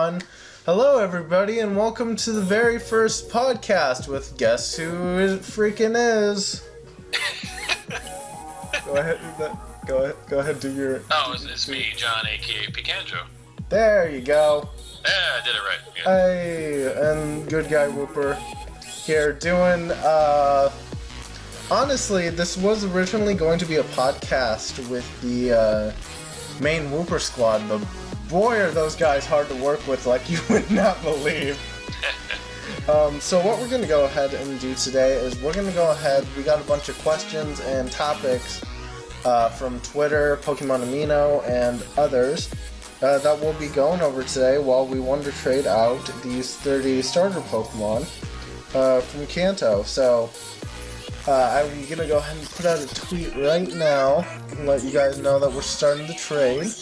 Pokemon. Hello everybody and welcome to the very first podcast with guess who it freaking is. Go ahead, do your... Oh, it's me, John, aka Pikanjo. There you go. Yeah, I did it right. Yeah. Hey, and good guy Wooper here doing, honestly, this was originally going to be a podcast with the, main Wooper squad, but boy are those guys hard to work with like you would not believe. So what we're going to go ahead and do today is we got a bunch of questions and topics from Twitter, Pokemon Amino, and others that we'll be going over today while we want to trade out these 30 starter Pokemon from Kanto. So I'm going to go ahead and put out a tweet right now and let you guys know that we're starting the trade.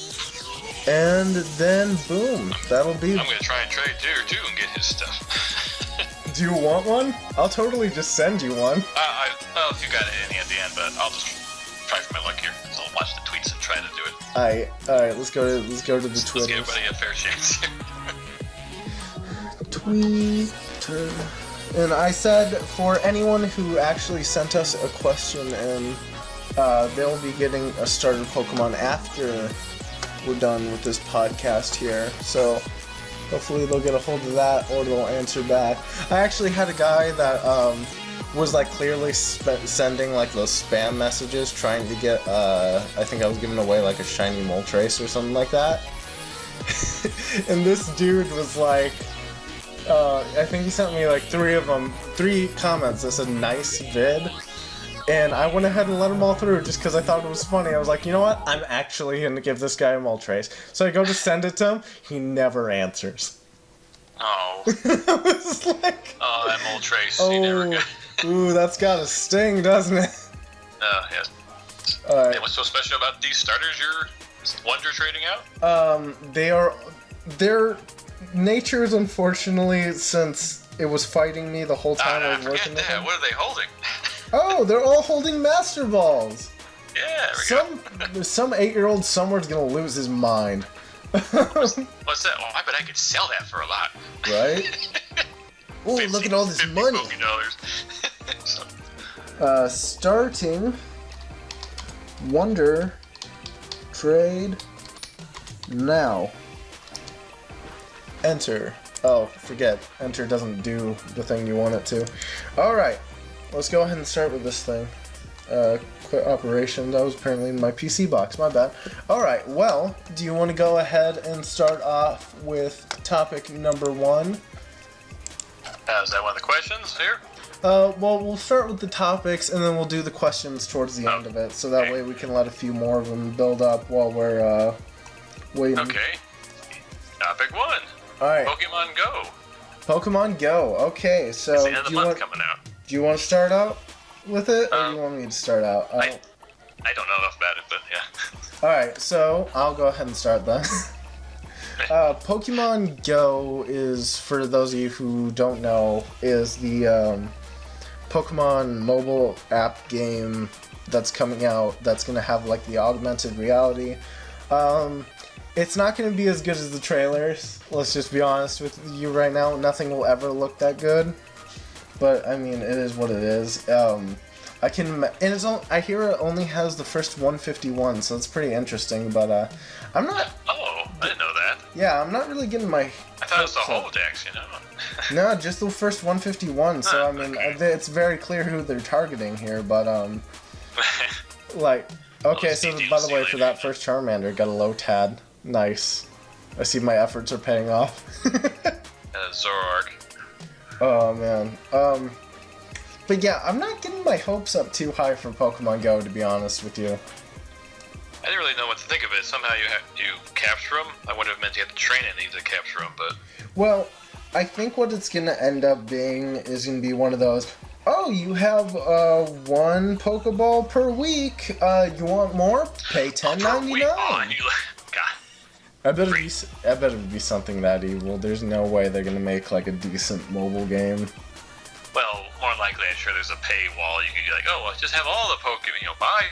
And then, boom, that'll be... I'm going to try and trade too and get his stuff. Do you want one? I'll totally just send you one. Well, if you got any at the end, but I'll just try for my luck here. So I'll watch the tweets and try to do it. Alright, let's go to the Twitter. Let's give everybody a fair chance. Twitter. And I said, for anyone who actually sent us a question, and they'll be getting a starter Pokemon after we're done with this podcast here. So hopefully they'll get a hold of that, or they'll answer back. I actually had a guy that was like clearly sending like those spam messages trying to get, I think I was giving away like a shiny Moltres or something like that. And this dude was like, I think he sent me like three comments that said nice vid, and I went ahead and let them all through just because I thought it was funny. I was like, you know what, I'm actually going to give this guy a Moltres. So I go to send it to him, he never answers. Oh. I was like... Oh, that Moltres, he never got... Ooh, that's got a sting, doesn't it? Yes. Alright. Hey, what's so special about these starters you're trading out? Their nature is, unfortunately, since it was fighting me the whole time I was working with them. What are they holding? Oh, they're all holding Master Balls! Yeah, there we go. Some 8-year-old somewhere's gonna lose his mind. What's that? Oh, I bet I could sell that for a lot. Right? Oh, look at all this money! $50. Starting Wonder Trade now. Enter. Oh, forget. Enter doesn't do the thing you want it to. Alright, let's go ahead and start with this thing. Quit operation. That was apparently in my PC box. My bad. Alright, well, do you want to go ahead and start off with topic number 1? Is that one of the questions here? Well, we'll start with the topics, and then we'll do the questions towards the end of it, so that way we can let a few more of them build up while we're, waiting. Okay. Topic 1. Alright. Pokemon Go. Pokemon Go. Okay, so It's the end of the month coming out. Do you want to start out with it, or do you want me to start out? I don't know enough about it, but yeah. Alright, so I'll go ahead and start then. Pokemon Go is, for those of you who don't know, is the Pokemon mobile app game that's coming out that's going to have like the augmented reality. It's not going to be as good as the trailers, let's just be honest with you right now. Nothing will ever look that good, but I mean, it is what it is. I hear it only has the first 151, so it's pretty interesting, but I'm not... Oh, I didn't know that. Yeah, I'm not really getting my... I thought it was the whole dex, you know? No, just the first 151, so I mean, it's very clear who they're targeting here, but, like... Okay, so by the way, for that first Charmander, got a low tad. Nice. I see my efforts are paying off. Zoroark. Oh, man. But yeah, I'm not getting my hopes up too high for Pokemon Go, to be honest with you. I didn't really know what to think of it. Somehow you capture them. I would have meant you had to train any to capture them, but... Well, I think what it's going to end up being is going to be one of those, oh, you have one Pokeball per week. You want more? Pay $10.99. God. I bet it'd be something that evil. There's no way they're going to make like a decent mobile game. Well, more likely, I'm sure there's a paywall. You can be like, oh, well, just have all the Pokemon, buy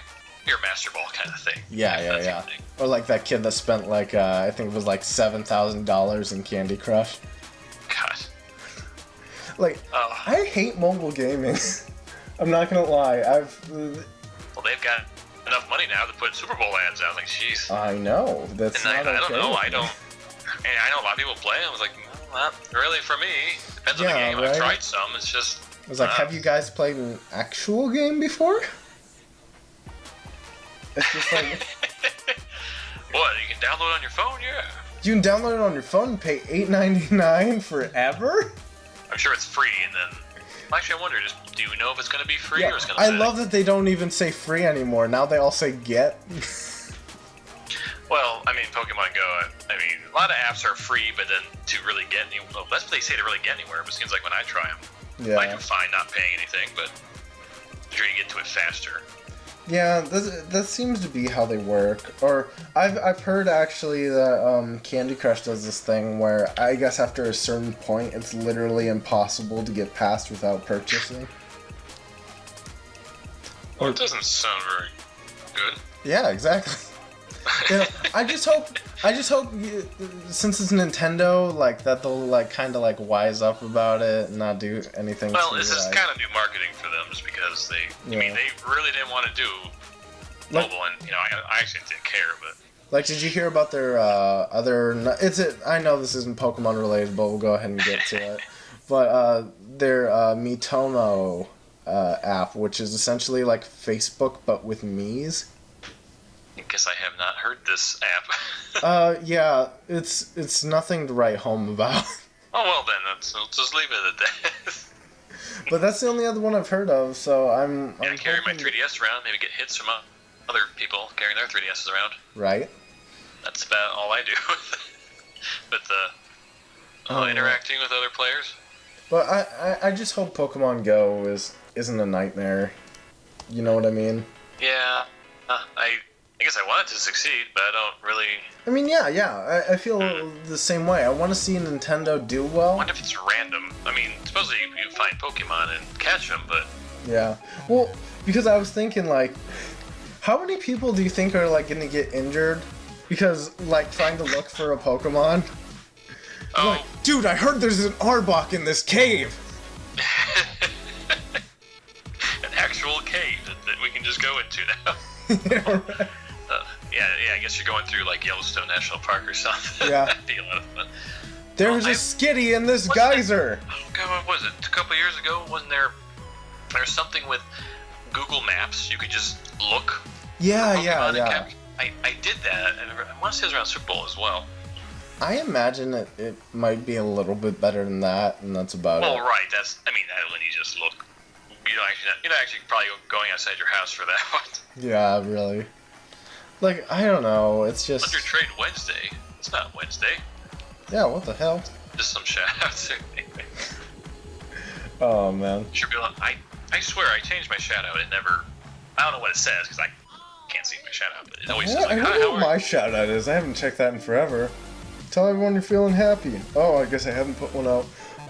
your Master Ball kind of thing. Yeah. Or like that kid that spent like, I think it was like $7,000 in Candy Crush. God. Like, I hate mobile gaming. I'm not gonna lie. Well, they've got enough money now to put Super Bowl ads out. Like, jeez. I know. That's and not I don't okay know. with I me. don't. And I know a lot of people play. I was like, not really for me. Depends on the game. right? I've tried some. It's just. I was like, have you guys played an actual game before? It's just like. What? You can download it on your phone? Yeah. You can download it on your phone and pay $8.99 forever? I'm sure it's free, and then. Actually, I wonder, do you know if it's going to be free or it's going to I love that they don't even say free anymore. Now they all say get. Well, I mean, Pokemon Go, I mean, a lot of apps are free, but then to really get well, that's what they say to really get anywhere, but it seems like when I try them, I do fine not paying anything, but I'm sure you get to it faster. Yeah, that seems to be how they work. Or I've heard actually that Candy Crush does this thing where I guess after a certain point it's literally impossible to get past without purchasing. Well, it doesn't sound very good. Yeah, exactly. You know, I just hope since it's Nintendo, like that they'll like kind of like wise up about it and not do anything. Well, this is kind of new marketing for them, just because they. I mean, they really didn't want to do mobile, and I actually didn't care, but. Like, did you hear about their other? I know this isn't Pokemon related, but we'll go ahead and get to it. But their Miitomo app, which is essentially like Facebook but with Miis. I guess I have not heard this app. Yeah, it's nothing to write home about. Oh well, then we'll just leave it at that. But that's the only other one I've heard of, so I'm carry my 3DS around, maybe get hits from other people carrying their 3DSs around. Right. That's about all I do with interacting with other players. But I just hope Pokemon Go isn't a nightmare. You know what I mean? Yeah. I guess I want it to succeed, but I don't really... I mean, yeah. I feel the same way. I want to see Nintendo do well. I wonder if it's random. I mean, supposedly you find Pokemon and catch them, but... Yeah. Well, because I was thinking, like, how many people do you think are, like, going to get injured because, like, trying to look for a Pokemon? Oh. Like, dude, I heard there's an Arbok in this cave! An actual cave that we can just go into now. Yeah, right. Yeah, I guess you're going through like Yellowstone National Park or something. Yeah. That'd be a lot of fun. There's a skitty in this geyser! Oh god, what was it? A couple years ago, wasn't there something with Google Maps? You could just look. Yeah. I did that, and I want to say it was around Super Bowl as well. I imagine it might be a little bit better than that, and that's about it. Well, right, when you just look. You're not actually probably going outside your house for that one. Yeah, really. Like, I don't know, it's just... What's your trade Wednesday? It's not Wednesday. Yeah, what the hell? Just some shout-outs. Oh, man. Should be I swear, I changed my shout-out. It never... I don't know what it says, because I can't see my shout-out, but it always says, like, I don't know what my shout-out is. I haven't checked that in forever. Tell everyone you're feeling happy. Oh, I guess I haven't put one out.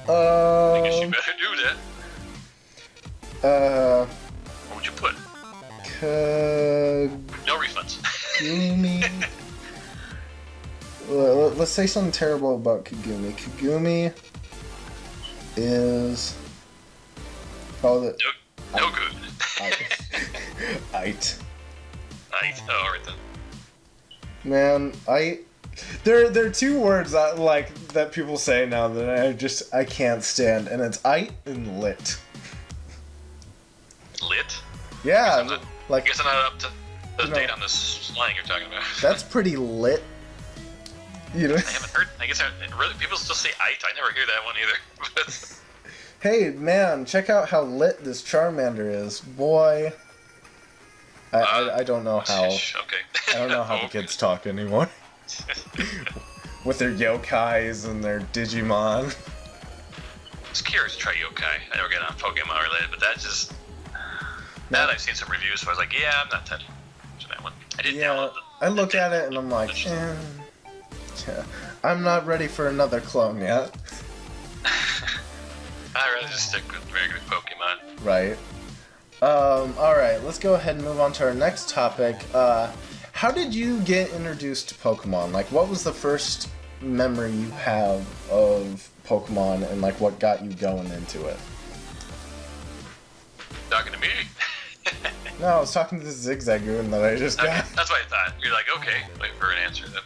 I guess you better do that. What would you put? No refunds. Kagumi. Let's say something terrible about Kagumi. Kagumi is... Oh, no good. Ite. Oh, alright then. Man, there are two words that people say now that I can't stand, and it's ite and lit. Lit? Yeah, I guess I'm not up to the date on this slang you're talking about. That's pretty lit. You know. I haven't heard. I guess really people still say ite. I never hear that one either. Hey man, check out how lit this Charmander is, boy. I don't know how. Okay. I don't know how the kids talk anymore. With their yokais and their Digimon. I was curious to try yokai. I never get on Pokemon related, but that just... Now that I've seen some reviews, so I was like, yeah, I'm not touching that one. I did download I look at it and I'm like, yeah, I'm not ready for another clone yet. I'd rather just stick with regular Pokemon. Right. Alright, let's go ahead and move on to our next topic. how did you get introduced to Pokemon? Like, what was the first memory you have of Pokemon, and like what got you going into it? Talking to me? No, I was talking to the Zigzagoon that I just got. Okay, that's what I thought. You're like, okay, waiting for an answer then.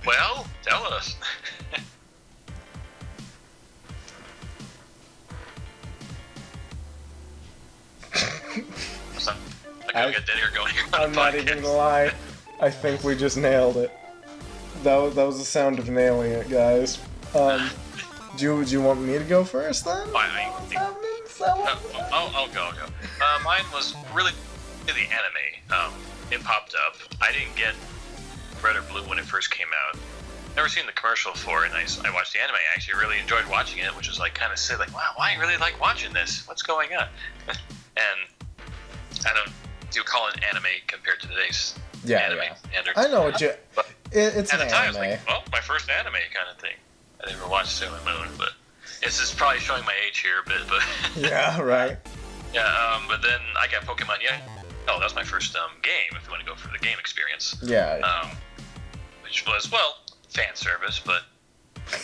Well, tell us. I got dead air going. I'm not even gonna lie. I think we just nailed it. That was the sound of nailing it, guys. Do you want me to go first then? I'll go. Mine was really the anime. It popped up. I didn't get Red or Blue when it first came out. Never seen the commercial for it, and I watched the anime. I actually really enjoyed watching it, which was like kind of silly. Like, wow, why I really like watching this? What's going on? And I don't do call it anime compared to today's anime standards. I know what you. It's at an the time, anime. I was like, well, my first anime kind of thing. I never watched Sailor Moon, but it's just probably showing my age here a bit. But yeah, right. Yeah, but then I got Pokemon. Yeah, that was my first game. If you want to go for the game experience. Yeah. Which was fan service, but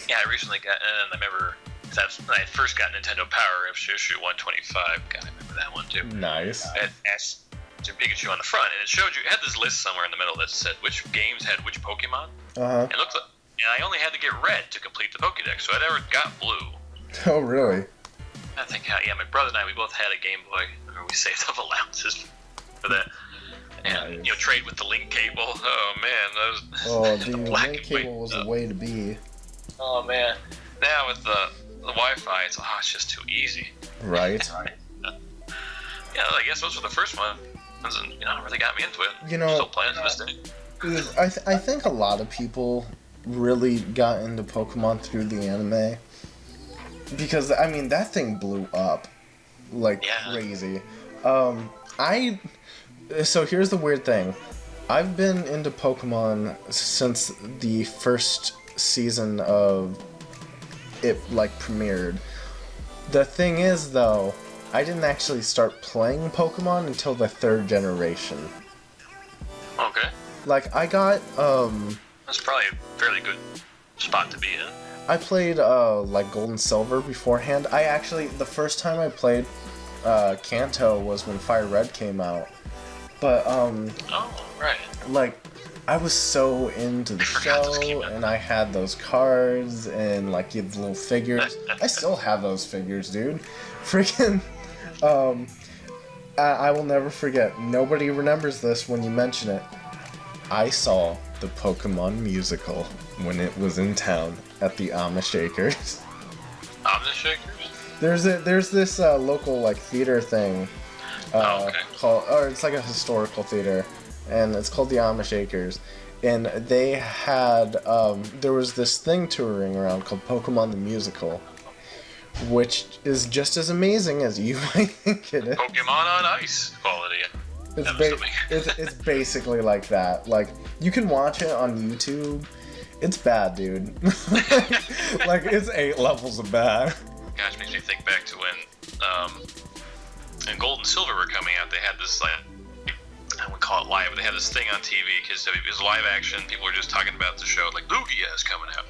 yeah, I recently got, and I remember that's when I first got Nintendo Power of Shushu 125. God, I remember that one too. Nice. It had Pikachu on the front, and it showed you, it had this list somewhere in the middle that said which games had which Pokemon. Uh-huh. It looked like, and I only had to get Red to complete the Pokédex, so I never got Blue. Oh, really? I think, my brother and I, we both had a Game Boy, where we saved up allowances for that. And, nice. Trade with the link cable. Oh, man. That was the link cable was the way to be. Oh, man. Now with the Wi-Fi, it's just too easy. Right. Yeah, I guess those were the first ones, and, really got me into it. Still playing to this day. I think a lot of people really got into Pokemon through the anime. Because, that thing blew up like crazy. So here's the weird thing. I've been into Pokemon since the first season of it, premiered. The thing is, though, I didn't actually start playing Pokemon until the 3rd generation. Okay. I got, That's probably a fairly good spot to be in. I played, Gold and Silver beforehand. The first time I played, Kanto was when Fire Red came out. But, oh, right. I was so into the show, and I had those cards, and, you had the little figures. I still have those figures, dude. Freaking, I will never forget. Nobody remembers this when you mention it. I saw the Pokemon musical when it was in town at the Amashakers. Amashakers? There's this local theater thing called, or it's a historical theater, and it's called the Amashakers. And they had there was this thing touring around called Pokemon the Musical, which is just as amazing as you might think it is. Pokemon on Ice quality. It's basically like that. You can watch it on YouTube. It's bad, dude. It's 8 levels of bad. Gosh, makes me think back to when Gold and Silver were coming out. They had this, I wouldn't call it live, but they had this thing on TV because it was live action. People were just talking about the show, Lugia is coming out.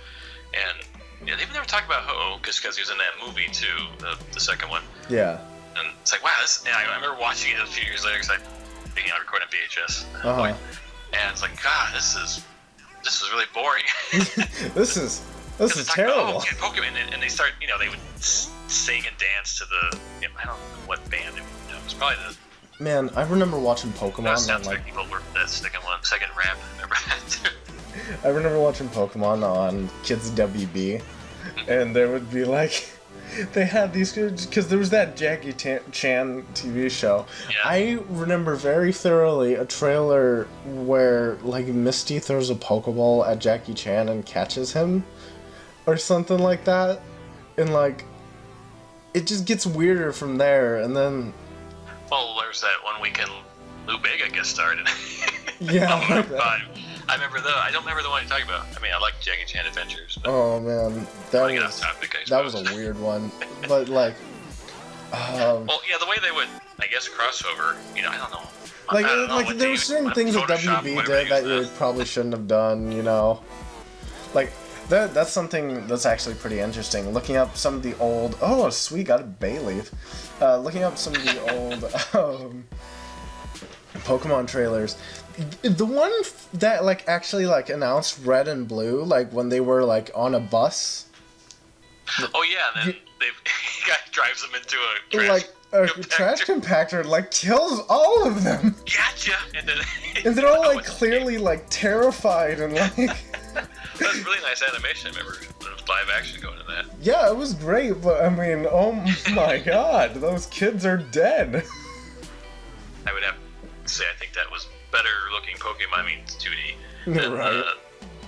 And they've never talked about Ho-Oh because he was in that movie too, the second one. Yeah. And it's wow, and I remember watching it a few years later because I recorded VHS. Uh-huh. And it's God, this is really boring. This is terrible. Pokemon, and they start, they would sing and dance to the, I don't know what band it was. Probably the. Man, I remember watching Pokemon. Soundtrack people were that second rap. Remember that too? I remember watching Pokemon on Kids WB, and there would be they had these, because there was that Jackie Chan TV show. Yeah. I remember very thoroughly a trailer where Misty throws a Pokeball at Jackie Chan and catches him, or something like that, and it just gets weirder from there, and then. Well, there's that one weekend Lou Bega gets started. Yeah. I remember I don't remember the one you're talking about. I like Jackie Chan Adventures. But oh man, that was a weird one. But Well, yeah, the way they would, I guess, crossover. You know, I don't know. Like, I don't know what there were certain things that Photoshop, WB whatever did that they you use probably shouldn't have done, you know? Like, that's something that's actually pretty interesting. Looking up some of the old... Oh, sweet, got a bay leaf. Looking up some of the old Pokemon trailers. The one that, like, actually, like, announced Red and Blue, like, when they were, like, on a bus... Oh, yeah, and then he guy drives them into a trash like, a compactor. trash compactor, like, kills all of them! Gotcha! And then... And they're all, like, clearly, like, terrified and, like... That was really nice animation, I remember. There was live action going in that. Yeah, it was great, but, I mean, oh my god, those kids are dead! I would have to say I think that was better looking Pokemon, I mean, it's 2D, than Right.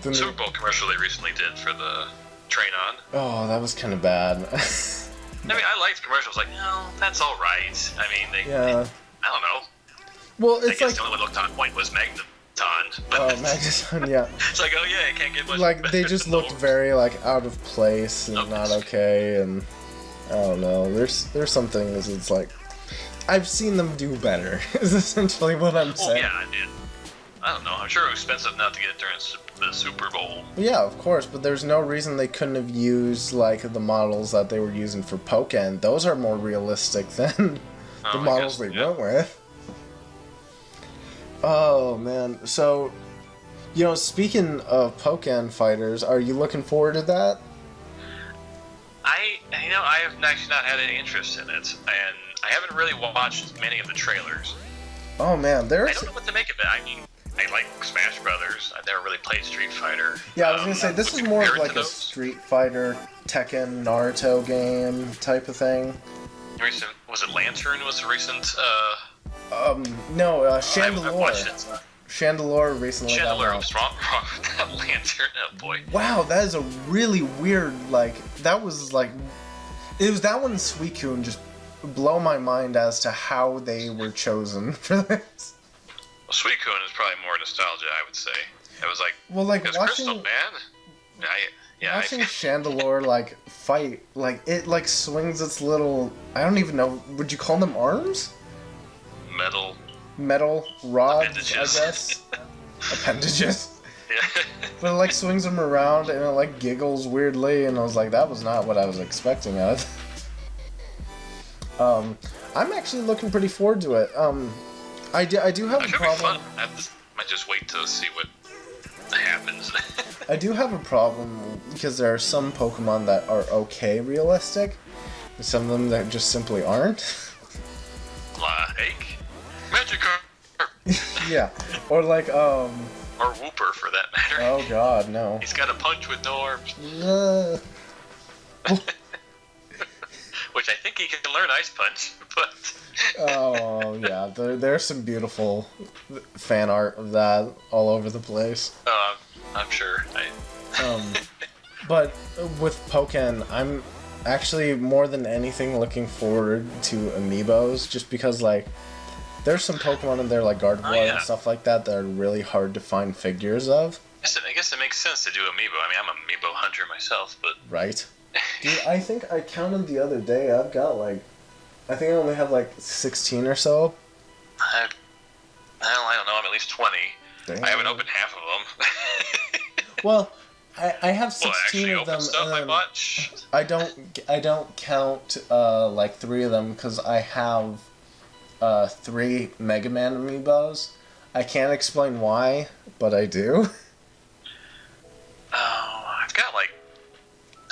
the Super Bowl commercial they recently did for the Train On. Oh, that was kind of bad. I mean, I liked commercials, like, no, that's alright. I mean, they, Yeah. I don't know. Well, I it's guess like... the only one looked on point was Magneton. But Oh, Magneton, yeah. it's like, oh yeah, it can't get much Like, better they just than looked those. very, like, out of place and Oh, not okay, and... I don't know, there's some things it's like... I've seen them do better, is essentially what I'm Oh saying. yeah, I did. I don't know. I'm sure it was expensive not to get it during the Super Bowl. Yeah, of course, but there's no reason they couldn't have used, like, the models that they were using for Pokken. Those are more realistic than the I models guess, they yeah. went with. Oh, man. So, you know, speaking of Pokken fighters, are you looking forward to that? I have actually not had any interest in it, and I haven't really watched many of the trailers. Oh, man, I there's... don't know what to make of it. I mean, I like Smash Brothers. I've never really played Street Fighter. Yeah, I was gonna say, this is would you more of compare it like to a those? Street Fighter, Tekken, Naruto game type of thing. Recent, was it Lantern? Was the recent? No, I've Chandelure. watched it. Chandelure recently got Chandelure. I out. was wrong with that Lantern. Oh boy. Wow, that is a really weird, like, that was like, it was that one and Suicune just blow my mind as to how they were chosen for this. Well, Suicune is probably more nostalgia, I would say. It was like, Well, like, it was watching, Crystal, man. watching Chandelure, like, fight, like, it, like, swings its little, I don't even know, would you call them arms? Metal rods, Appendages. I guess. Appendages. Yeah. But it, like, swings them around and it, like, giggles weirdly, and I was like, that was not what I was expecting of it. I'm actually looking pretty forward to it. I do have It a should be problem. fun. Might just wait to see what happens. I do have a problem because there are some Pokemon that are okay realistic, and some of them that just simply aren't. Like Magikarp. Yeah, or like Or Wooper, for that matter. oh god, no. He's got a punch with no arms. Uh, Which I think he can learn Ice Punch, but... oh yeah, there's some beautiful fan art of that all over the place. I'm sure. But with Pokken, I'm actually more than anything looking forward to amiibos, just because like there's some Pokemon in there like Gardevoir yeah. and stuff like that that are really hard to find figures of. I guess it makes sense to do amiibo. I mean, I'm an amiibo hunter myself, but... Right. Dude, I think I counted the other day, I've got like, I think I only have like 16 or so. I don't know, I'm at least 20. Damn. I haven't opened half of them. Well, I have Well, 16 actually of open them, stuff I and bought. I don't count like 3 of them because I have 3 Mega Man amiibos. I can't explain why, but I do. Oh, I've got like...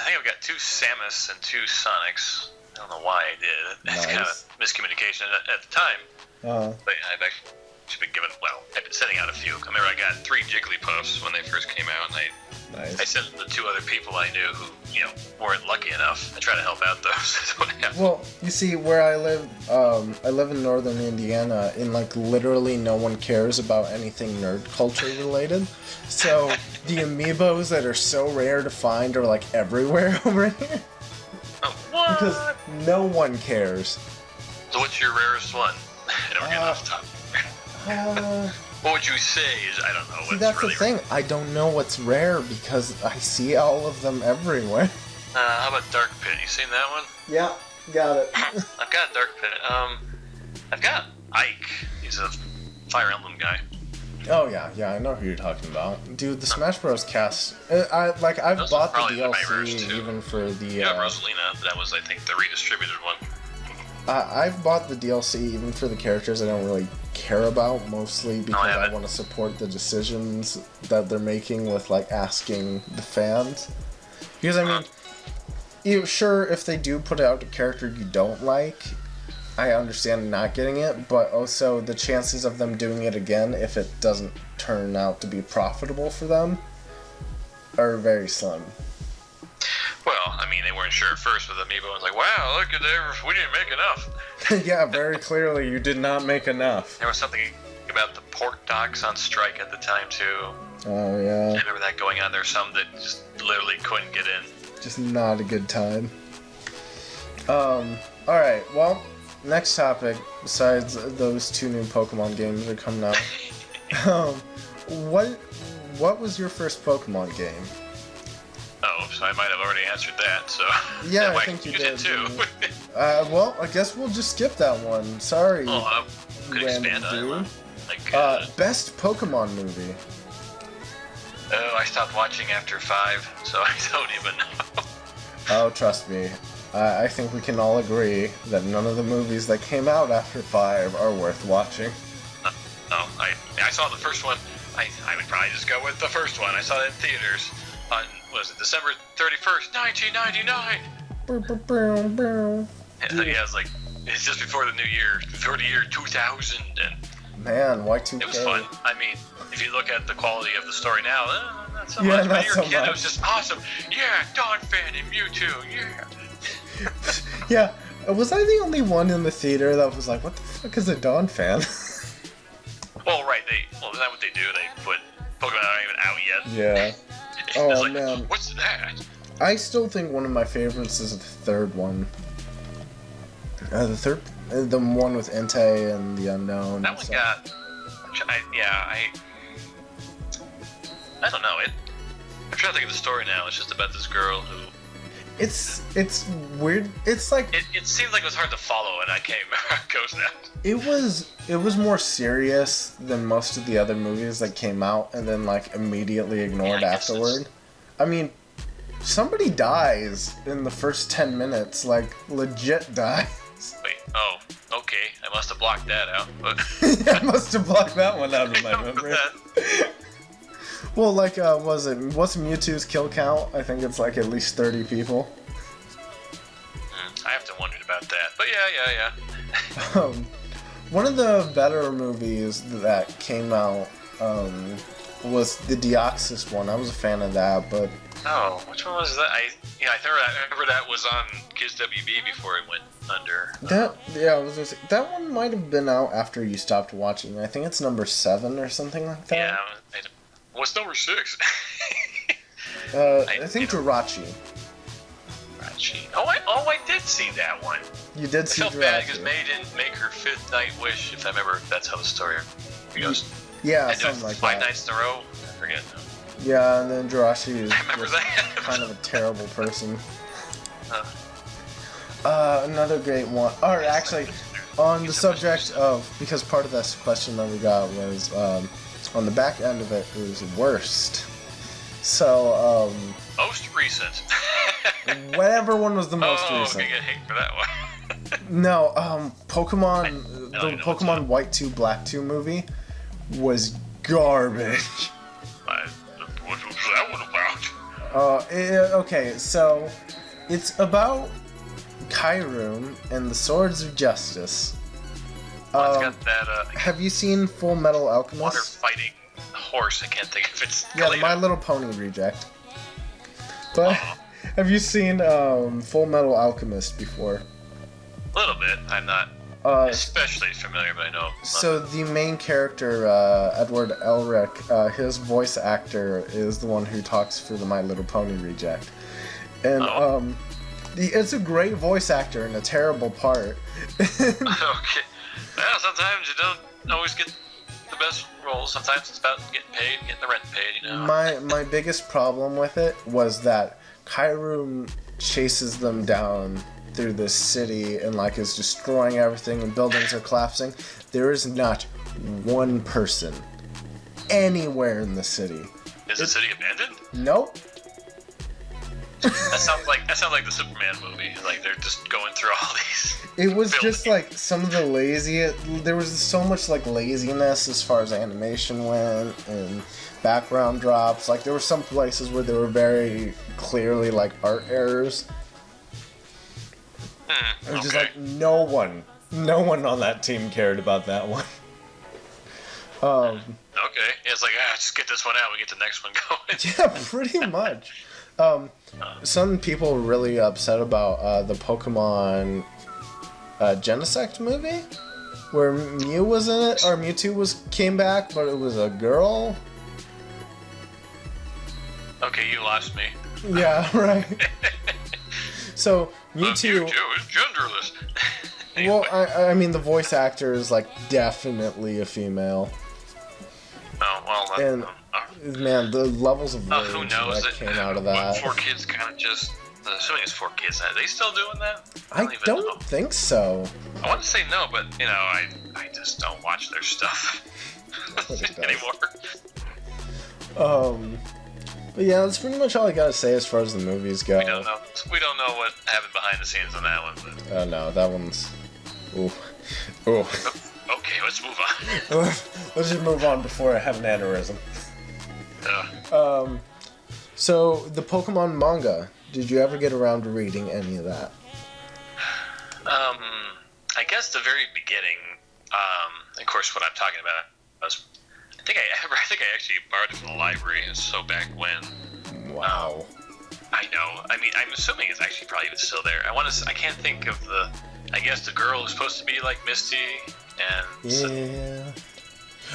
I think I've got 2 Samus and 2 Sonics. I don't know why I did. It's kind Nice. of miscommunication at the time. But I've actually been given... Well, I've been sending out a few. I remember I got 3 Jigglypuffs when they first came out, and I Nice. sent them to 2 other people I knew who, weren't lucky enough. I try to help out those. Don't have. Well, you see, where I live in northern Indiana, and like literally no one cares about anything nerd culture related. So the amiibos that are so rare to find are like everywhere over here Oh, what? because no one cares. So what's your rarest one? I don't get enough time. What would you say is, I don't know, See, what's that's really the thing. I don't know what's rare because I see all of them everywhere. How about Dark Pit? You seen that one? Yeah, Got it. I've got Dark Pit. I've got Ike. He's a Fire Emblem guy. Oh yeah, I know who you're talking about, dude. The Smash Bros. Cast, I've Those bought the are probably my favorite, DLC too. even for the. You got Rosalina. That was, I think, the redistributed one. I've bought the DLC even for the characters I don't really care about, mostly because I haven't. want to support the decisions that they're making with like asking the fans. Because I mean, sure, if they do put out a character you don't like, I understand not getting it, but also the chances of them doing it again if it doesn't turn out to be profitable for them are very slim. Well, I mean, they weren't sure at first with Amiibo. It's like, wow, look at there, we didn't make enough. Yeah, very clearly you did not make enough. There was something about the port docs on strike at the time, too. Oh, yeah. I remember that going on. There's some that just literally couldn't get in. Just not a good time. Alright, well, next topic, besides those 2 new Pokemon games that are coming out. What was your first Pokemon game? Oh, so I might have already answered that, so... Yeah, I think you did. too. Well, I guess we'll just skip that one. Sorry, Oh, could random expand on it. dude. Like, Best Pokemon movie. I stopped watching after 5, so I don't even know. Oh, trust me. I think we can all agree that none of the movies that came out after 5 are worth watching. No, I saw the first one. I would probably just go with the first one. I saw it in theaters on, what was it, December 31st, 1999! And yeah, it was like, it's just before the new year, before the year 2000, and Man, Y2K. it was fun. I mean, if you look at the quality of the story now, not so Yeah, much. not When you were so a kid, much. it was just awesome. Yeah, Donphan and Mewtwo, yeah. Yeah, was I the only one in the theater that was like, what the fuck is a Dawn fan? Well, right, isn't that what they do? They put Pokemon aren't even out yet. Yeah. It's Oh, like, man. what's that? I still think one of my favorites is the third one. The one with Entei and the Unknown. That one got... I don't know. I'm trying to think of the story now. It's just about this girl who... It's weird. It's like... It seemed like it was hard to follow, and I can't remember how it goes now. It was more serious than most of the other movies that came out and then like immediately ignored Yeah, I guess afterward. I mean, somebody dies in the first 10 minutes, like legit dies. Wait, oh, okay. I must have blocked that out. But I must have blocked that one out of my memory. Well, like, what's Mewtwo's kill count? I think it's like at least 30 people. I have to wonder about that. But yeah. One of the better movies that came out was the Deoxys one. I was a fan of that, but... Oh, which one was that? I remember that was on Kids WB before it went under. I was gonna say, that one might have been out after you stopped watching. I think it's number 7 or something like that. Yeah, what's number 6? I think Jirachi. Oh, I did see that one. You did see I felt bad Jirachi. because May didn't make her 5th night wish, if I remember that's how the story goes. Yeah, And something like 5 that. nights in a row? I forget. Yeah, and then Jirachi is I remember just that. kind of a terrible person. Uh, Another great one. Or actually, on the subject of, because part of this question that we got was, on the back end of it, it was worst. So, most recent. whatever one was the most I'm recent. gonna get hate for that one. No, Pokemon, the I know Pokemon White 2, Black 2 movie was garbage. What was that one about? Okay, so it's about Kyurem and the Swords of Justice. It's got that, Have you seen Full Metal water Alchemist? fighting horse. I can't think if it's. Yeah, the My Little Pony reject. But have you seen Full Metal Alchemist before? A little bit. I'm not especially familiar, but I know. So the main character, Edward Elric, his voice actor is the one who talks for the My Little Pony reject. And it's a great voice actor and a terrible part. Okay. Well, sometimes you don't always get the best roles. Sometimes it's about getting paid, getting the rent paid, you know. My biggest problem with it was that Kyurem chases them down through this city and like is destroying everything and buildings are collapsing. There is not one person anywhere in the city. Is the city abandoned? Nope. That sounds like the Superman movie. Like they're just going through all these. It was buildings. just like some of the there was so much like laziness as far as animation went and background drops. Like there were some places where there were very clearly like art errors. It was just like no one on that team cared about that one. Okay, it's like just get this one out, we get the next one going. Yeah, pretty much. Some people were really upset about the Pokemon Genesect movie, where Mew was in it, or Mewtwo came back, but it was a girl. Okay, you lost me. Yeah, right. So Mewtwo is genderless. Well, I mean, the voice actor is like definitely a female. Oh well. And man, the levels of rage who knows? that came out of that. 4Kids kind of just. Assuming it's 4Kids. Are they still doing that? I don't know. think so. I want to say no, but I just don't watch their stuff anymore. But yeah, that's pretty much all I gotta say as far as the movies go. We don't know what happened behind the scenes on that one. But... no, that one's. Ooh. Okay, let's move on. Let's just move on before I have an aneurysm. So the Pokemon manga. Did you ever get around to reading any of that? I guess the very beginning. Of course, what I'm talking about was. I think I actually borrowed it from the library. It's so back when. Wow. I know. I mean, I'm assuming it's actually probably even still there. I can't think of the. I guess the girl who's supposed to be like Misty and. Yeah.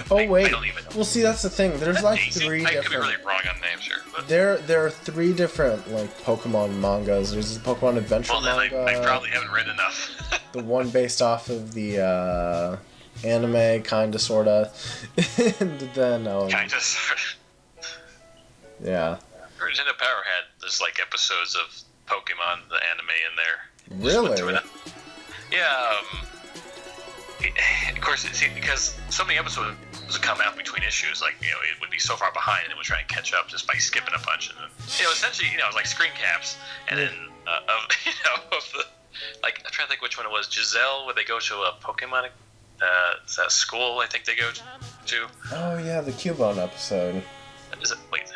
Wait. I don't even know. Well, see, that's the thing. There's like Daisy? three I different. could be really wrong on names here, but. There are three different like Pokemon mangas. There's the Pokemon Adventure manga. I probably haven't read enough. The one based off of the anime, kinda, sorta, and then Kinda, sorta. Yeah. Nintendo Power had there's like episodes of Pokemon the anime in there. Really? Yeah. Of course, because so many episodes would come out between issues, like it would be so far behind, and it would try and catch up just by skipping a bunch, and essentially, like screen caps, and then of the like I'm trying to think which one it was. Giselle, where they go to a Pokemon, is that school? I think they go to. Oh yeah, the Cubone episode. Is it? Wait,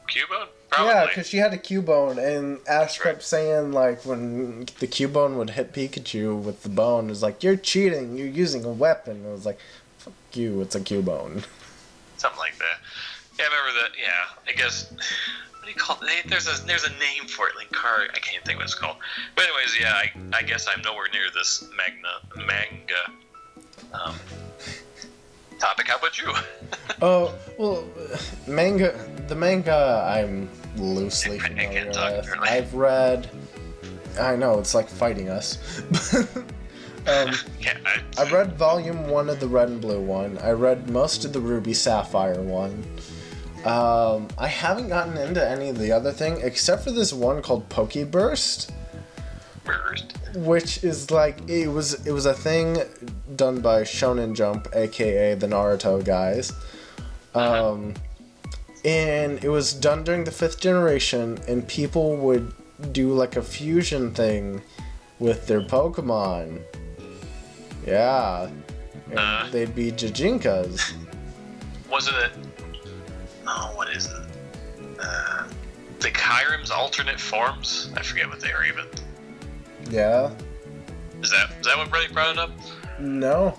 Cubone? Probably. Yeah, because she had a Cubone, and Ash kept saying, like, when the Cubone would hit Pikachu with the bone, it was like, you're cheating, you're using a weapon. It was like, fuck you, it's a Cubone. Something like that. Yeah, I remember that, yeah. I guess, what do you call it? There's a name for it, Linkar, I can't think what it's called. But anyways, yeah, I guess I'm nowhere near this manga topic. How about you? Oh, well, the manga I'm loosely familiar with. I've read, I know, it's like fighting us. I read volume 1 of the Red and Blue one. I read most of the Ruby Sapphire one. I haven't gotten into any of the other thing, except for this one called Pokeburst. Which is like, it was a thing done by Shonen Jump, aka the Naruto guys. And it was done during the 5th generation, and people would do like a fusion thing with their Pokemon. Yeah. And they'd be Jijinkas. Wasn't it? Oh, what is it? The Kyurem's alternate forms? I forget what they are even. Yeah. Is that what really brought it up? No.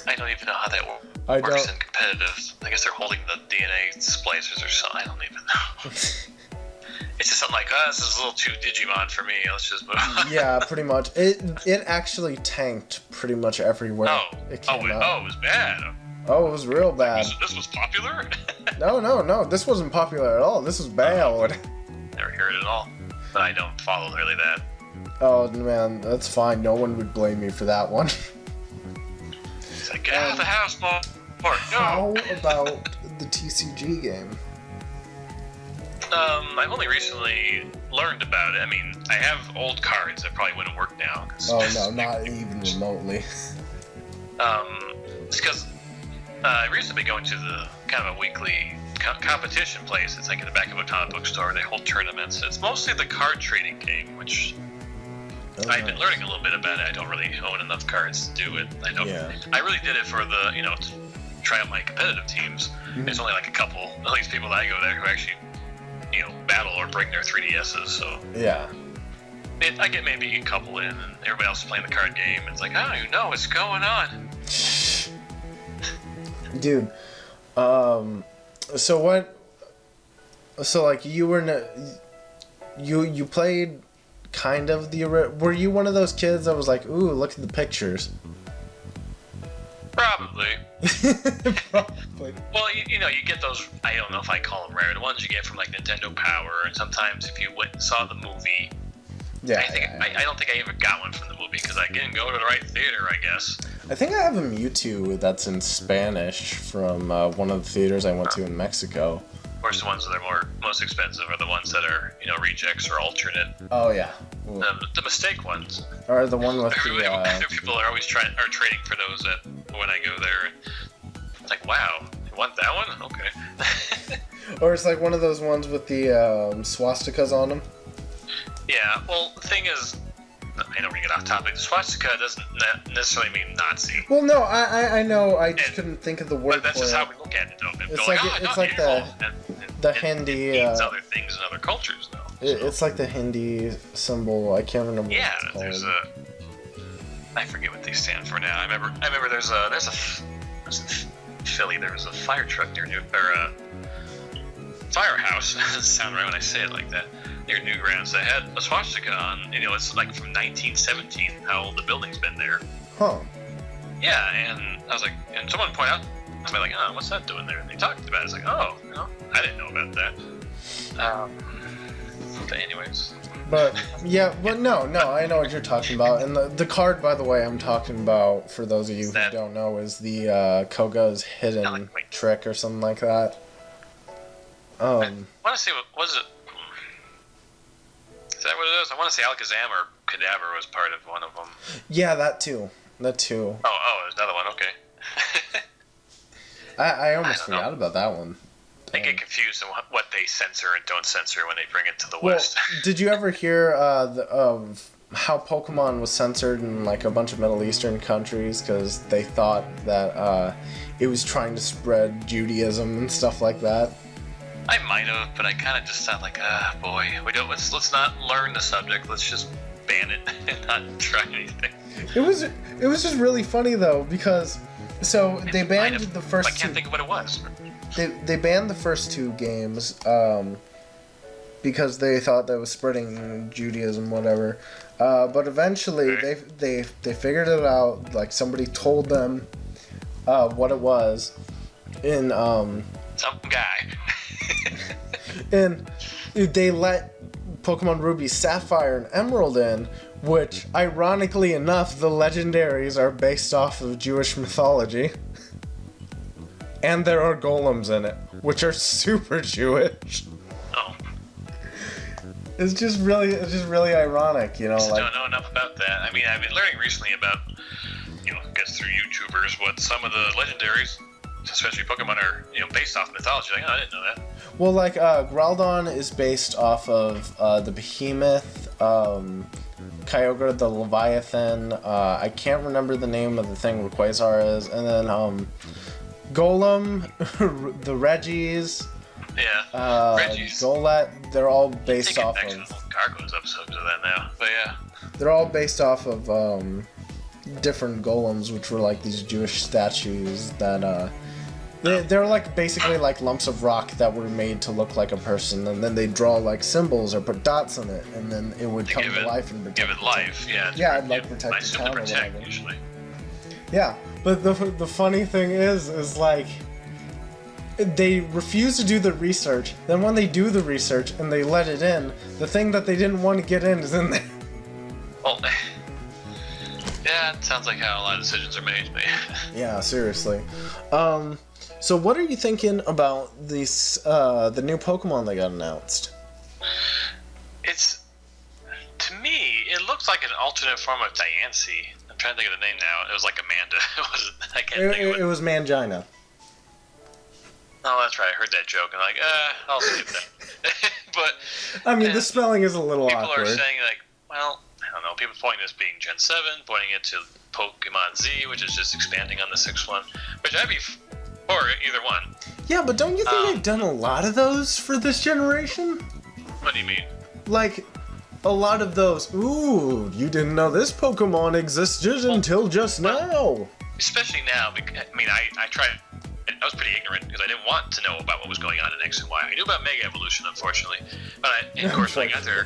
I don't even know how that works. I don't. In competitive. I guess they're holding the DNA splicers or something. I don't even know. It's just something like, this is a little too Digimon for me. Let's just move on. Yeah, pretty much. It actually tanked pretty much everywhere it came out. It was bad. Oh, it was real bad. This was popular? No. This wasn't popular at all. This was bad. Never heard it at all. But I don't follow really that. Oh, man, that's fine. No one would blame me for that one. It's like, get out of the house, Mom. No. How about the TCG game? I've only recently learned about it. I mean, I have old cards that probably wouldn't work now. Oh no, not even remotely. It's because I recently been going to the kind of a weekly competition place. It's like in the back of a comic book store. They hold tournaments. It's mostly the card trading game, which I've been learning a little bit about it. I don't really own enough cards to do it. I don't. Yeah. I really did it for the, to try out my competitive teams. Mm-hmm. There's only like a couple, at least people that I go there who actually, battle or bring their 3DSs. So yeah. I get maybe a couple in, and everybody else is playing the card game. It's like, oh, what's going on, dude. So what? So like you were you played kind of the. Were you one of those kids that was like, ooh, look at the pictures? Probably. Probably. Well, you get those. I don't know if I call them rare. The ones you get from like Nintendo Power, and sometimes if you went and saw the movie. Yeah. I don't think I ever got one from the movie because I didn't go to the right theater, I guess. I think I have a Mewtwo that's in Spanish from one of the theaters I went to in Mexico. Of course, the ones that are most expensive are the ones that are, rejects or alternate. Oh yeah. The mistake ones. Or the one with the. People are always trading for those when I go there. It's like, wow, you want that one? Okay. Or it's like one of those ones with the swastikas on them. Yeah. Well, the thing is, I don't want to get off topic. The swastika doesn't necessarily mean Nazi. Well, no, I know. I just couldn't think of the word. But that's just how we look at it, though. It's like the Hindi. It means other things in other cultures, though. It's like the Hindi symbol. I can't remember. Yeah, what it's called. I forget what they stand for now. I remember there's a Philly. There was a fire truck near or a firehouse. Doesn't sound right when I say it like that. Near Newgrounds that had a swastika on. It's like from 1917. How old the building's been there? Huh. Yeah, and I was like, and someone pointed out, somebody like, oh, what's that doing there? And they talked about it. It's like, oh, I didn't know about that. But anyways. But yeah, but no, I know what you're talking about. And the card, by the way, I'm talking about, for those of you who don't know, is the Koga's hidden trick or something like that. I want to say, what was it? Is that what it is? I want to say Alakazam or Cadaver was part of one of them. Yeah, that too. Oh, there's another one. Okay. I almost forgot about that one. I get confused on what they censor and don't censor when they bring it to the West. Did you ever hear of how Pokemon was censored in like a bunch of Middle Eastern countries because they thought that it was trying to spread Judaism and stuff like that? I might have, but I kind of just thought like, boy, let's not learn the subject. Let's just ban it and not try anything. It was just really funny though because they banned the first. I can't think of what it was. They banned the first two games because they thought that was spreading Judaism, whatever. But eventually they figured it out. Like somebody told them what it was in some guy. And they let Pokemon Ruby, Sapphire, and Emerald in, which, ironically enough, the legendaries are based off of Jewish mythology. And there are golems in it, which are super Jewish. Oh. It's just really ironic, I don't know enough about that. I mean, I've been learning recently about, I guess through YouTubers, what some of the legendaries, especially Pokemon, are based off mythology. Like, I didn't know that. Well, like Groudon is based off of the Behemoth, Kyogre the Leviathan. I can't remember the name of the thing Rayquaza is, and then Golem, the Reggies. Yeah. Reggies. Golett. They're all based off of. Cargo's episodes of that now, but yeah. They're all based off of different golems, which were like these Jewish statues that. They're like basically like lumps of rock that were made to look like a person, and then they draw like symbols or put dots in it, and then it would come to life and protect. Give it life, yeah. Yeah, I'd like protect the town or whatever. Usually. Yeah, but the funny thing is like they refuse to do the research. Then when they do the research and they let it in, the thing that they didn't want to get in is in there. Well, yeah, it sounds like how a lot of decisions are made. Yeah, seriously. So what are you thinking about these the new Pokemon that got announced? It's, to me, it looks like an alternate form of Diancie. I'm trying to think of the name now. It was like Amanda. I can't think of it. It was Mangina. Oh, that's right. I heard that joke. I'm like, I'll skip that. But I mean, the spelling is a little people awkward. are saying, like, well, I don't know. People pointing this being Gen 7, pointing it to Pokemon Z, which is just expanding on the 6th one, which I'd be for either one. Yeah, but don't you think they've done a lot of those for this generation? What do you mean? Like, a lot of those, ooh, you didn't know this Pokemon existed until just now. Especially now, because, I mean, I tried. I was pretty ignorant because I didn't want to know about what was going on in X and Y. I knew about Mega Evolution, unfortunately, but of course when I got there,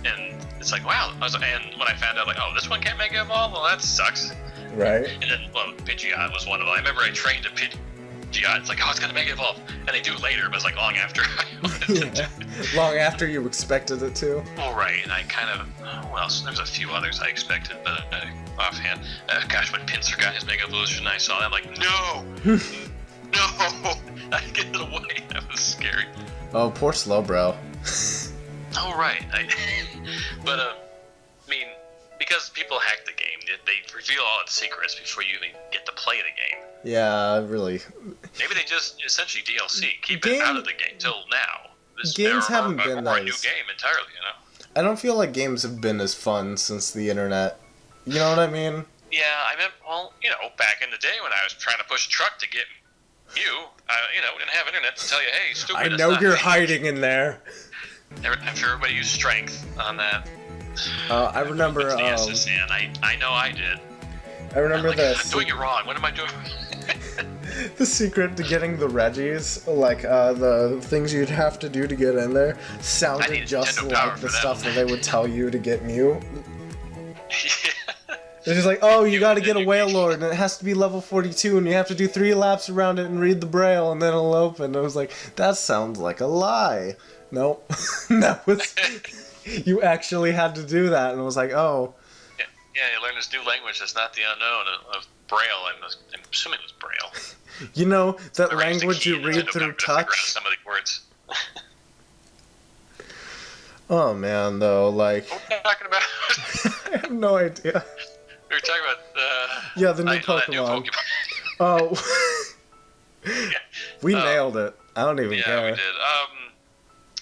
and it's like, wow. And when I found out, like, oh, this one can't Mega Evolve, well, that sucks. Right. And then, well, Pidgeot was one of them. I remember I trained a Pidgeot. It's like, oh, it's gonna Mega Evolve, and they do later, but it's like long after I wanted to. Long after you expected it to. Well, right, and I kind of, well, there's a few others I expected, but offhand, gosh, when Pinsir got his Mega Evolution, I saw that, I'm like, no. No! I get it away. That was scary. Oh, poor Slowbro. Oh, right. But, I mean, because people hack the game, they reveal all its secrets before you even get to play the game. Yeah, really. Maybe they just, essentially DLC, keep it out of the game till now. Games haven't been or nice. a new game entirely, you know? I don't feel like games have been as fun since the internet. You know what I mean? Yeah, I meant, well, you know, back in the day when I was trying to push a truck to get you know, didn't have internet to tell you, hey, stupid. I know you're hiding in there. I'm sure everybody used strength on that. I remember. I know I did. I remember I'm doing it wrong. What am I doing? The secret to getting the Reggies, like the things you'd have to do to get in there, sounded just like the stuff that they would tell you to get Mew. Yeah. They're just like, oh, you gotta get a Wailord, and it has to be level 42, and you have to do 3 laps around it and read the Braille, and then it'll open. And I was like, that sounds like a lie. Nope. That was... You actually had to do that, and I was like, oh. Yeah, you learn this new language that's not the unknown of Braille. I'm assuming it was Braille. You know, that language you read through touch? Some of the words. Oh, man, though, like... What are we talking about? I have no idea. We were talking about the new Pokemon. Oh, yeah. We nailed it. I don't even care. Yeah,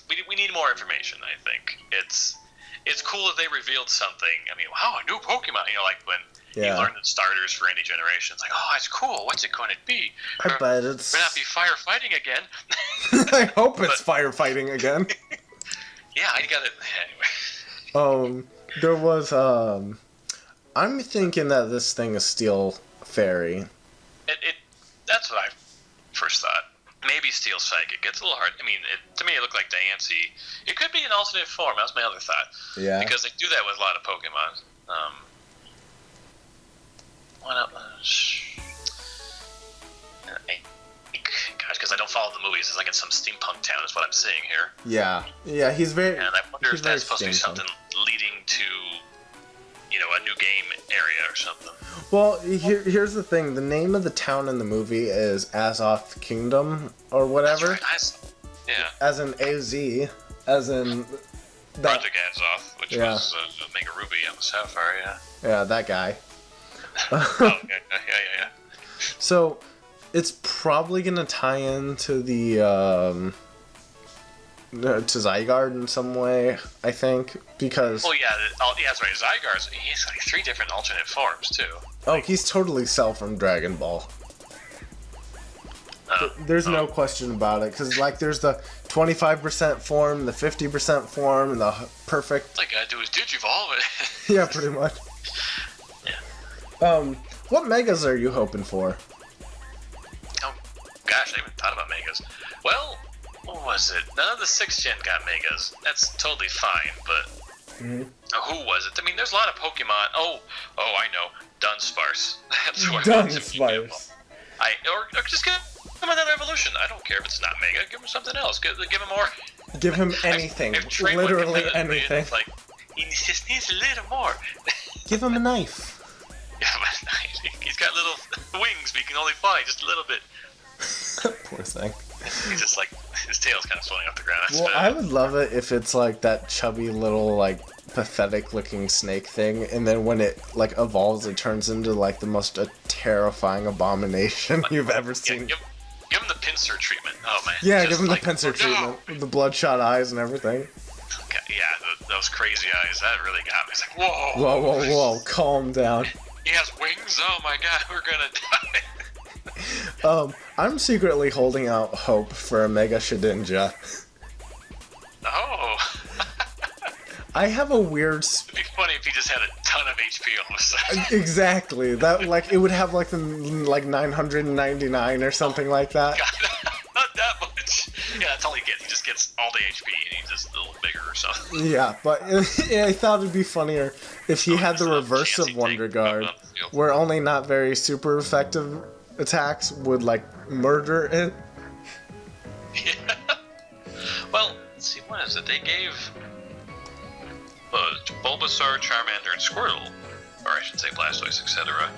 we did. We need more information. I think it's cool that they revealed something. I mean, wow, a new Pokemon. You know, like when you learn the starters for any generation. It's like, oh, it's cool. What's it going to be? I bet it's. May not be firefighting again. I hope it's firefighting again. Yeah, I got it. Anyway. There was I'm thinking that this thing is Steel Fairy. That's what I first thought. Maybe Steel Psychic. It's a little hard. I mean, to me, it looked like Diancie. It could be an alternate form. That was my other thought. Yeah. Because they do that with a lot of Pokemon. What else? Gosh, because I don't follow the movies. It's like in some steampunk town is what I'm seeing here. Yeah, he's very... And I wonder if that's supposed to be something leading to, you know, a new game area or something. Well, here's the thing. The name of the town in the movie is Azoth Kingdom, or whatever. That's right. Yeah. As in AZ, as in... Project Azoth, which was Mega Ruby on the Sapphire, yeah. Yeah, that guy. Okay. Yeah. So... It's probably gonna tie into the to Zygarde in some way, I think, because. Well, yeah, that's right. Zygarde's he's like 3 different alternate forms too. Oh, he's totally Cell from Dragon Ball. There's no question about it, because like there's the 25% form, the 50% form, and the perfect. All I gotta do is digivolve it. Yeah, pretty much. Yeah. What megas are you hoping for? Gosh, I haven't thought about megas. Well, what was it? None of the 6th gen got megas. That's totally fine, but who was it? I mean, there's a lot of Pokemon. Oh, I know. Dunsparce. That's who I want to be. Or just give him another evolution. I don't care if it's not mega. Give him something else. Give him more. Give him anything. Literally anything. Like, he just needs a little more. Give him a knife. Yeah, but he's got little wings, but he can only fly just a little bit. Poor thing. He's just like, his tail's kind of floating off the ground. That's Well, bad. I would love it if it's like that chubby little, like, pathetic looking snake thing, and then when it, like, evolves, it turns into, like, the most terrifying abomination you've ever seen. Yeah, give him the pincer treatment. Oh, man. Yeah, Just give him like, the pincer no. treatment. With the bloodshot eyes and everything. Okay, yeah, those crazy eyes, that really got me. It's like, whoa. Whoa, whoa, whoa, calm down. He has wings? Oh my god, we're gonna die. I'm secretly holding out hope for a Mega Shedinja. Oh. I have a weird... It'd be funny if he just had a ton of HP all of a sudden. Exactly. That, like, it would have, like, 999 or something like that. God, not that much. Yeah, that's all he gets. He just gets all the HP and he's just a little bigger or something. Yeah, but I thought it'd be funnier if he had the reverse of Wonder Guard, where only not very super effective attacks would, like, murder it. Yeah. Well, let's see, what is it? They gave Bulbasaur, Charmander, and Squirtle, or I should say Blastoise, etc.,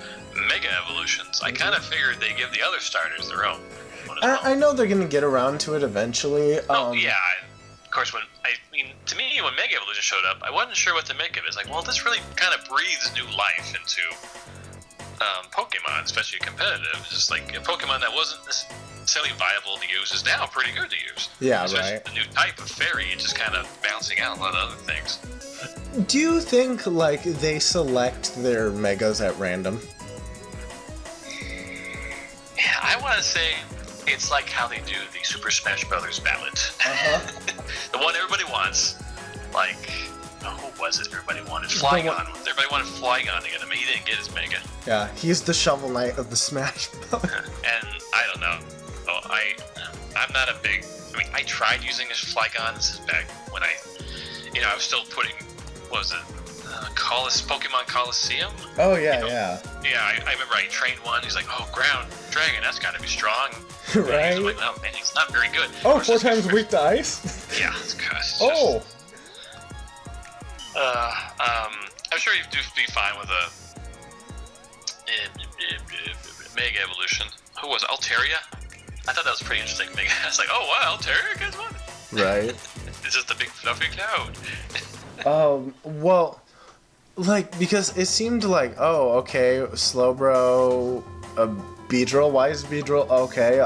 Mega Evolutions. I kind of figured they give the other starters their own one as well. I know they're gonna get around to it eventually. Oh, yeah. Of course, to me, when Mega Evolution showed up, I wasn't sure what to make of it. It's like, well, this really kind of breathes new life into Pokemon, especially competitive. It's just like a Pokemon that wasn't necessarily viable to use is now pretty good to use. Yeah, especially right. The new type of fairy, it's just kind of bouncing out a lot of other things. Do you think, like, they select their Megas at random? Yeah, I want to say it's like how they do the Super Smash Brothers ballot. Uh-huh. The one everybody wants. Like, who was it everybody wanted? Flygon. Everybody wanted Flygon to get him. He didn't get his Mega. Yeah, he's the Shovel Knight of the Smash Brothers. And I don't know. Oh, I'm not a big... I mean, I tried using his Flygon. This is back when I was still putting... What was it? Pokemon Coliseum? Oh, yeah, yeah. Yeah, I remember I trained one. He's like, oh, ground dragon, that's gotta be strong. Right? He's like, oh, man, he's not very good. Oh, 4 times weak to ice? Yeah, it's just... Oh! I'm sure you'd be fine with a Mega Evolution. Who was it? Altaria? I thought that was pretty interesting. I was like, oh wow, Altaria gets one? Right. It's just a big fluffy cloud. Well, like, because it seemed like, oh, okay, Slowbro, Beedrill, why is Beedrill, okay,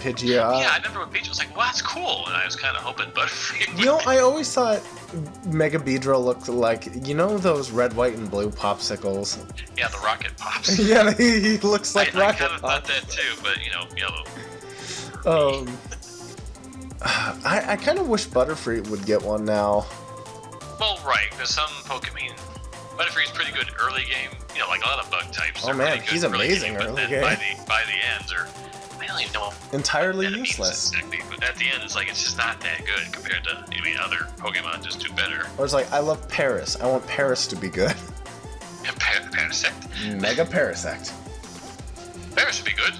Pidgeot. Yeah, I remember when Beedrill was like, well, that's cool, and I was kind of hoping Butterfree would. You know, I always thought Mega Beedrill looked like, you know those red, white, and blue popsicles? Yeah, the Rocket Pops. Yeah, he looks like I Rocket kind of Pop. thought that too, but, yellow. I kind of wish Butterfree would get one now. Well, right, because some Pokemon, Butterfree's pretty good early game. Like a lot of bug types. Oh man, he's amazing early early game. game. But then by the end, I don't even know. Entirely what that means useless. exactly, but at the end, it's like it's just not that good compared to other Pokemon just do better. Or it's like, I love Paris. I want Paris to be good. Parasect. Mega Parasect. Paris would be good.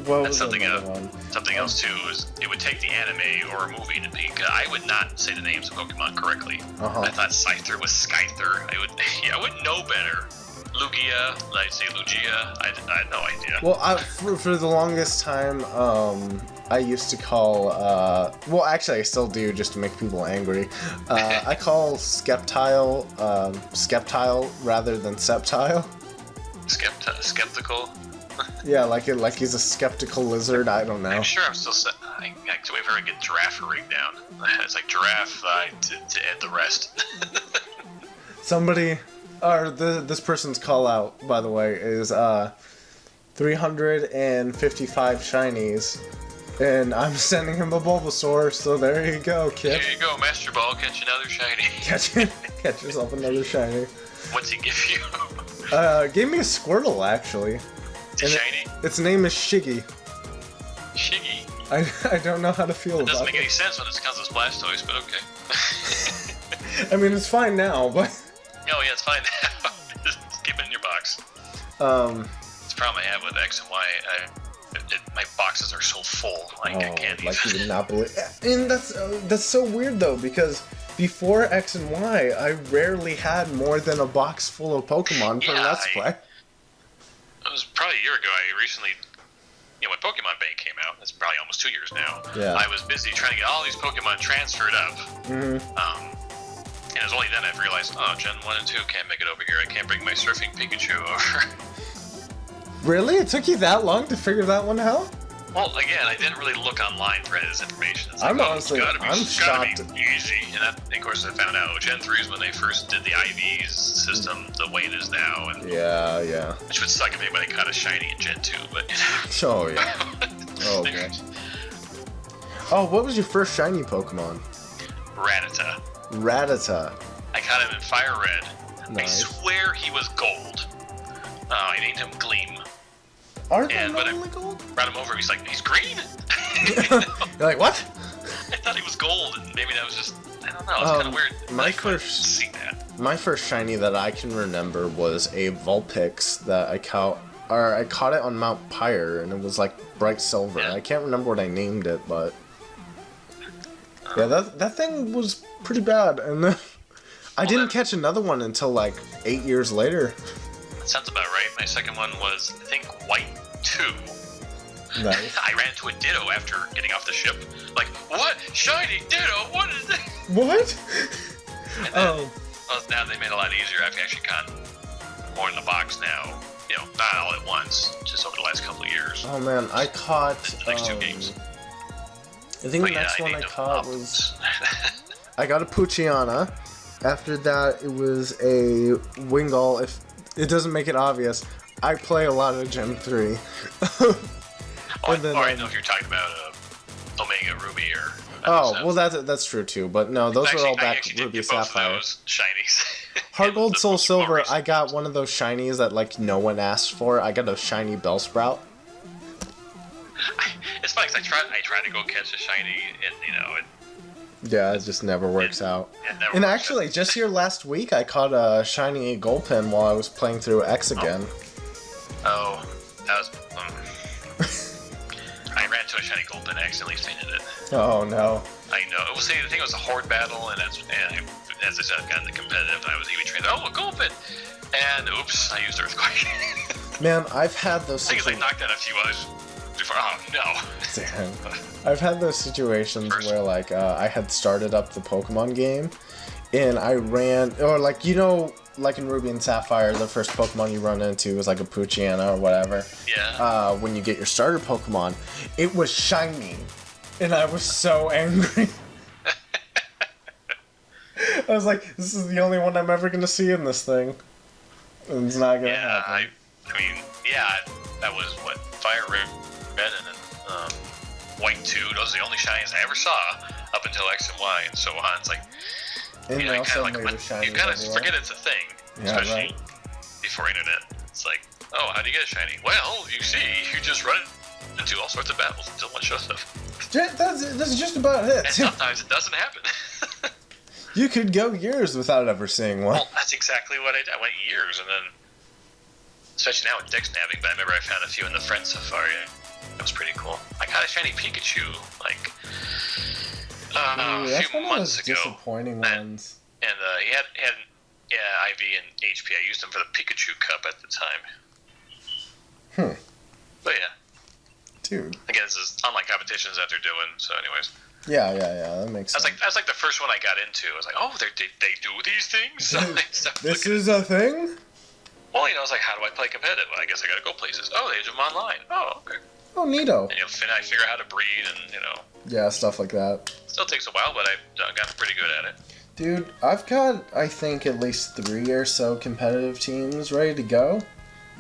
What That's was something another one? Something else too is it would take the anime or a movie to peak. I would not say the names of Pokemon correctly. Uh-huh. I thought Scyther was Skyther. I would know better. Lugia, I'd say Lugia. I had no idea. Well, for the longest time, I used to call, well, actually, I still do, just to make people angry. I call Skeptile, Skeptile rather than Sceptile. Skeptical. Yeah, like he's a skeptical lizard. I don't know. I'm sure I'm still set. I actually wait for her to get Giraffe rig down. It's like Giraffe to add the rest. Somebody, or this person's call out, by the way, is 355 shinies, and I'm sending him a Bulbasaur. So there you go, kid. Here you go, Master Ball. Catch another shiny. Catch yourself another shiny. What's he give you? Gave me a Squirtle, actually. It's a shiny? Its name is Shiggy. Shiggy? I don't know how to feel about it. It doesn't make any sense when it comes as Blastoise, but okay. I mean, it's fine now, but... Oh yeah, it's fine now. Just keep it in your box. It's a problem I have with X and Y. My boxes are so full, I can't like even... you would not believe... And that's so weird, though, because... Before X and Y, I rarely had more than a box full of Pokemon for Let's Play. It was probably a year ago. I recently when Pokemon Bank came out, that's probably almost 2 years now. Yeah. I was busy trying to get all these Pokemon transferred up. Mm-hmm. And it was only then I realized, oh, Gen 1 and 2 can't make it over here. I can't bring my Surfing Pikachu over. Really? It took you that long to figure that one out? Well, again, I didn't really look online for any of this information. It's like, I'm honestly, I'm shocked. Gotta be easy. And that, of course, I found out Gen 3 is when they first did the IVs system the way it is now. And Yeah. which would suck if anybody caught a shiny in Gen 2, but Oh, yeah. Oh, okay. Oh, what was your first shiny Pokemon? Rattata. I caught him in Fire Red. Nice. I swear he was gold. I named him Gleam. Are they normally gold? Brought him over, he's like, he's green? You're like, what? I thought he was gold, and maybe that was just, I don't know, it's kind of weird. My first shiny that I can remember was a Vulpix that I caught it on Mount Pyre, and it was like bright silver. Yeah. I can't remember what I named it, but yeah, that thing was pretty bad. And then I didn't catch another one until like 8 years later. That sounds about right. My second one was, I think, White 2. Nice. I ran into a Ditto after getting off the ship. Like, what? Shiny Ditto? What is that? What? And then, well, now they made it a lot easier. I've actually gotten more in the box now. Not all at once, just over the last couple of years. Oh man, I caught The next 2 games. I think the next one I caught was I got a Poochyena. After that, it was a Wingull. If it doesn't make it obvious, I play a lot of Gen 3. I know if you're talking about Omega Ruby or. Well, that's true too. But no, those were all back Ruby Sapphire. Those shinies. Heart Gold, Soul Silver. I got one of those shinies that like no one asked for. I got a shiny Bellsprout. It's funny because I try to go catch a shiny, and yeah, it just never works out. And actually, just here last week, I caught a shiny Gulpin while I was playing through X again. Oh, that was. I ran into a shiny Gulpin and accidentally fainted it. Oh no. I know. Well, see, the thing was a horde battle, and as I said, I've gotten the competitive, and I was EV trained. Oh, a Gulpin! And oops, I used Earthquake. Man, I've had those. I think I knocked out a few others before. Oh no. Damn. I've had those situations where like I had started up the Pokemon game, and I ran, or like like in Ruby and Sapphire, the first Pokemon you run into is like a Poochyena or whatever. Yeah. When you get your starter Pokemon, it was shiny, and I was so angry. I was like, this is the only one I'm ever gonna see in this thing. And it's not gonna happen. I mean, that was what, Fire Red and then White 2. Those are the only shinies I ever saw up until X and Y and so on. It's like, and you kind of forget it's a thing, especially before internet. It's like, oh, how do you get a shiny? Well, you just run into all sorts of battles until one shows up. That's just about it. And sometimes it doesn't happen. You could go years without ever seeing one. Well, that's exactly what I did. I went years, and then, especially now with Dex nabbing, but I remember I found a few in the Friend Safari. That was pretty cool. I got a shiny Pikachu, like, a few months ago. Disappointing ones. And he had IV and HP. I used him for the Pikachu Cup at the time. But yeah. Dude. Again, this is online competitions that they're doing, so anyways. Yeah, that makes sense. That's like the first one I got into. I was like, oh, they do these things? This is a thing? Well, I was like, how do I play competitive? Well, I guess I gotta go places. Oh, they do them online. Oh, okay. Oh, neato. And I figure out how to breed and, Yeah, stuff like that. Still takes a while, but I've gotten pretty good at it. Dude, I've got, I think, at least 3 or so competitive teams ready to go.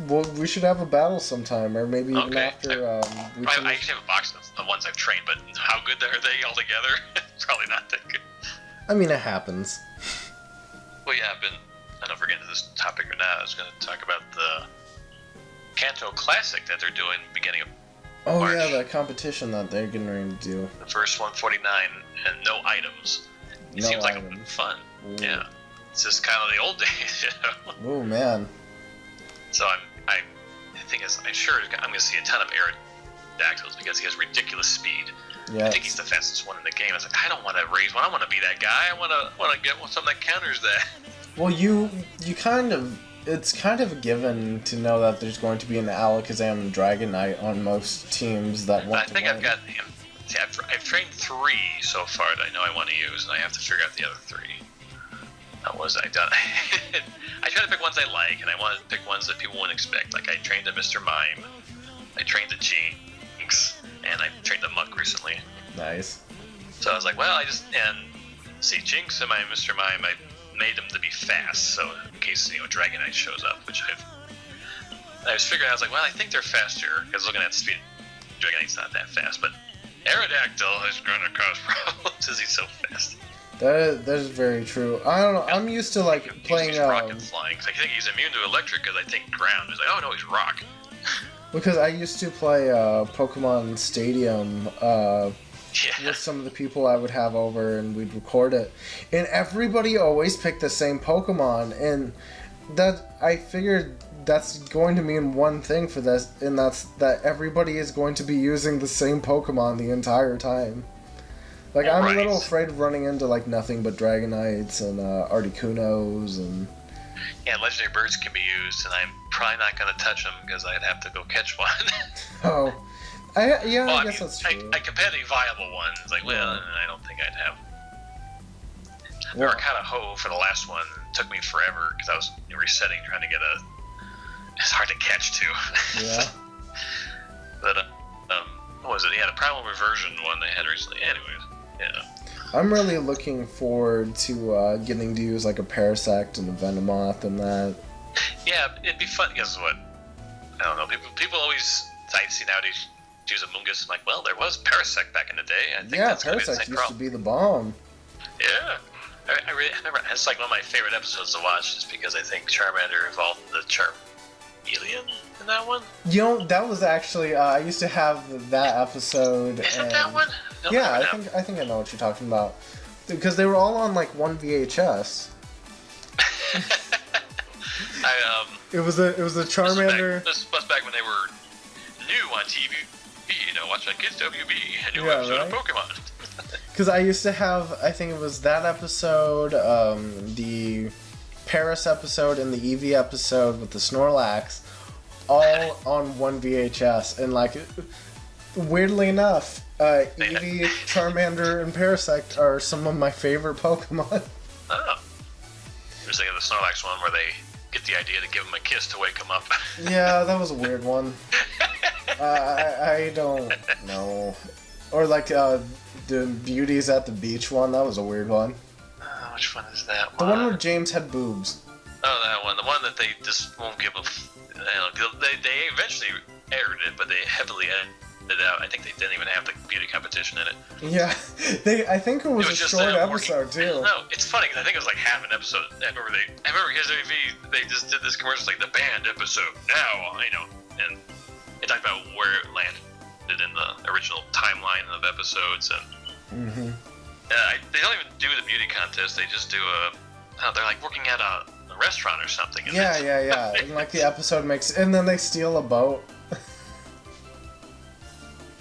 Well, we should have a battle sometime, or maybe even after. I actually have a box of the ones I've trained, but how good are they all together? Probably not that good. I mean, it happens. Well, yeah, I don't know if we're getting to this topic or not. I was going to talk about the Kanto Classic that they're doing beginning of March. Yeah, the competition that they're getting ready to do. The first 149 and no items. It seems like fun. Ooh. Yeah. It's just kind of the old days, Oh, man. So the thing is, I'm sure I'm going to see a ton of Aerodactyls because he has ridiculous speed. Yeah. I think he's the fastest one in the game. I was like, I don't want to raise one. I want to be that guy. I want to get something that counters that. Well, you kind of it's kind of a given to know that there's going to be an Alakazam and Dragonite on most teams that want to win. I've got him. See, I've trained 3 so far that I know I want to use, and I have to figure out the other 3. How was I done? I try to pick ones I like, and I want to pick ones that people wouldn't expect. Like, I trained a Mr. Mime, I trained a Jinx, and I trained a Muck recently. Nice. So I was like, well, and see, Jinx and my Mr. Mime, I made them to be fast, so in case, Dragonite shows up, which I was figuring, I was like, well, I think they're faster, because looking at speed, Dragonite's not that fast, but Aerodactyl is going to cause problems because he's so fast. That is very true. I don't know. I'm used to playing. Rocket flying. Cause I think he's immune to electric. Because I think ground is like, oh no, he's rock. Because I used to play Pokemon Stadium with some of the people I would have over, and we'd record it, and everybody always picked the same Pokemon, and that I figured that's going to mean one thing for this, and that's that everybody is going to be using the same Pokemon the entire time. I'm a little afraid of running into nothing but Dragonites and Articunos and... Yeah, legendary birds can be used, and I'm probably not going to touch them because I'd have to go catch one. Oh. I guess that's true. I compared the viable ones. I don't think I'd have... We were kind of hoe for the last one. It took me forever because I was resetting, trying to get a... It's hard to catch, too. Yeah. But, what was it? Yeah, the Primal Reversion one they had recently. Anyways, yeah. I'm really looking forward to getting to use a Parasect and a Venomoth and that. Yeah, it'd be fun. Guess what? I don't know. People always see nowadays use a Mungus. I'm like, well, there was Parasect back in the day. I think Parasect used to be the bomb. Yeah. I remember. It's one of my favorite episodes to watch just because I think Charmander evolved the Charmeleon in that one. That was actually I used to have that episode. Isn't that one? No, yeah, I think I know what you're talking about because they were all on one VHS. It was a Charmander. This was back when they were new on TV. Watching Kids WB, a new episode of Pokemon. Because I used to have, I think it was that episode, the Paris episode, and the Eevee episode with the Snorlax, all on one VHS. And weirdly enough, Eevee, Charmander, and Parasect are some of my favorite Pokemon. Oh. I was thinking of the Snorlax one where they get the idea to give him a kiss to wake him up. Yeah, that was a weird one. I don't know. Or the Beauties at the Beach one, that was a weird one. Which one is that one? The one where James had boobs. Oh, that one. The one that they just won't give a... They eventually aired it, but they heavily edited it out. I think they didn't even have the beauty competition in it. Yeah. I think it was a short episode, too. No, it's funny, because I think it was half an episode. I remember because they just did this commercial, the band episode now, and they talked about where it landed in the original timeline of episodes, and they don't even do the beauty contest. They just do they're working at a restaurant or something. Yeah. And the episode makes, and then they steal a boat.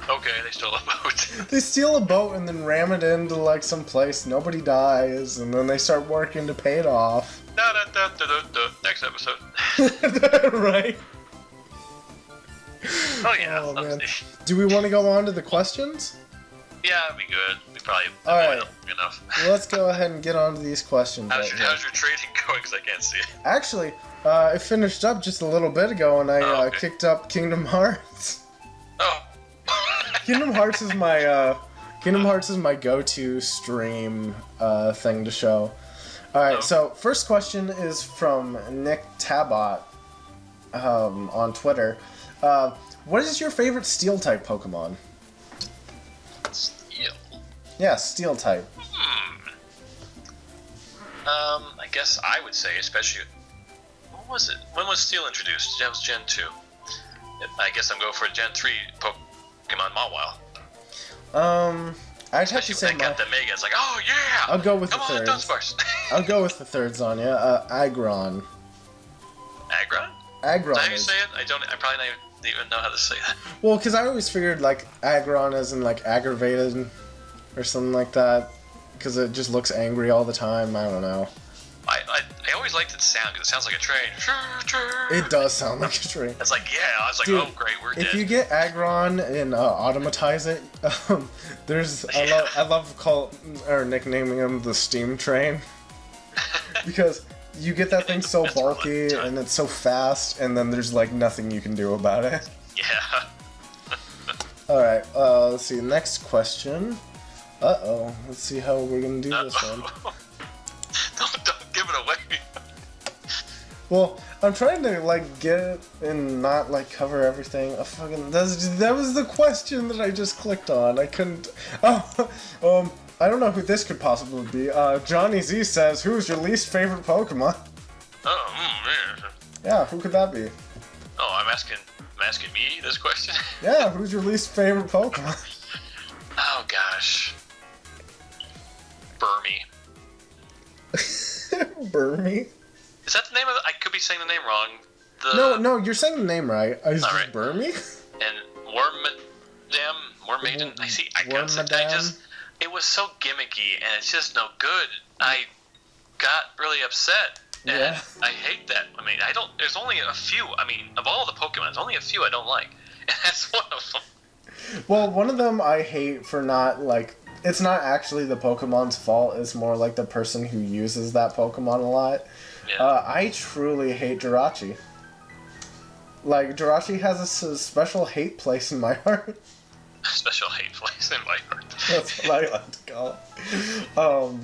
Okay, they stole a boat. They steal a boat and then ram it into some place. Nobody dies, and then they start working to pay it off. Next episode. Right. Oh yeah. Oh, man. Do we want to go on to the questions? Yeah, that'd be good. We probably alright. Enough. Let's go ahead and get on to these questions. How's your trading going? Because I can't see it. Actually, it finished up just a little bit ago, and I kicked up Kingdom Hearts. Oh. Kingdom Hearts is my go-to stream thing to show. All right, so first question is from Nick Tabot on Twitter. What is your favorite Steel-type Pokemon? Steel? Yeah, Steel-type. I guess I would say, especially... What was it? When was Steel introduced? That was Gen 2. I guess I'm going for a Gen 3 Pokemon Mawile. I'd have to say got the Mega. It's oh yeah! I'll go with the third. I'll go with the thirds on you. Aggron. Aggron? Aggron. Is that how you say it? I probably don't even know how to say that. Well, because I always figured Aggron as in aggravated or something like that, because it just looks angry all the time. I don't know. I I always liked its sound because it sounds like a train. It does sound like a train. It's like, yeah, I was like, Dude, oh great, we're dead. If you get Aggron and automatize it, I love nicknaming him the Steam Train because you get that thing so bulky and it's so fast, and then there's like nothing you can do about it. Yeah. All right, let's see. Next question. Uh-oh. Let's see how we're gonna do this one. Don't give it away. Well, I'm trying to like get it and not like cover everything. That was the question that I just clicked on. I couldn't. Oh, I don't know who this could possibly be. Johnny Z says, "Who's your least favorite Pokemon?" Oh, man. Yeah, who could that be? Oh, I'm asking me this question. Yeah, who's your least favorite Pokemon? Oh gosh. Burmy. Burmy? Is that the name of it? I could be saying the name wrong. No, you're saying the name right. Is All it right. Burmy? And Wormaiden. It was so gimmicky and it's just no good. I got really upset. And Yeah. I hate that. I mean, there's only a few. I mean, of all the Pokemon, there's only a few I don't like. And that's one of them. Well, one of them I hate for not, like... It's not actually the Pokemon's fault. It's more like the person who uses that Pokemon a lot. Yeah. I truly hate Jirachi. Like, Jirachi has a special hate place in my heart. Special hate place in my heart. That's what I like to call it.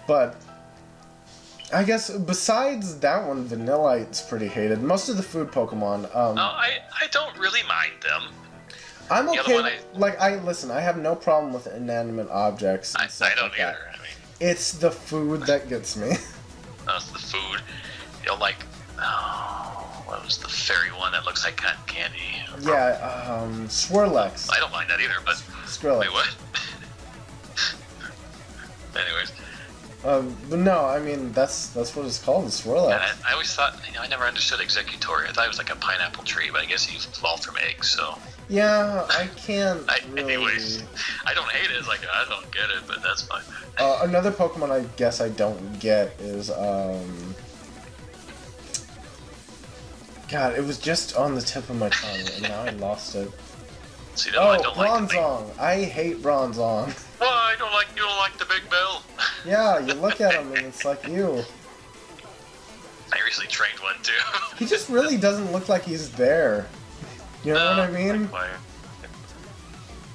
But... I guess besides that one, Vanillite's pretty hated. Most of the food Pokemon. No, I don't really mind them. I'm The okay. other one I have no problem with inanimate objects. And stuff I don't like either. that. I mean, It's the food that gets me. it's the food. What was the fairy one that looks like cotton candy? Yeah, Swirlex. I don't mind that either, but Skrillex. wait, what? Anyways, But no, I mean that's what it's called, Swirlex. and I always thought, I never understood Executory. I thought it was like a pineapple tree, but I guess he evolved from eggs, so. Yeah, I can't really. Anyways, I don't hate it. It's like I don't get it, but that's fine. Another Pokemon I guess I don't get is God, it was just on the tip of my tongue, and now I lost it. See, I don't like Bronzong. I hate Bronzong. Why you don't like the big bell? Yeah, you look at him and it's like you. I recently trained one too. He just really doesn't look like he's there. You know what I mean?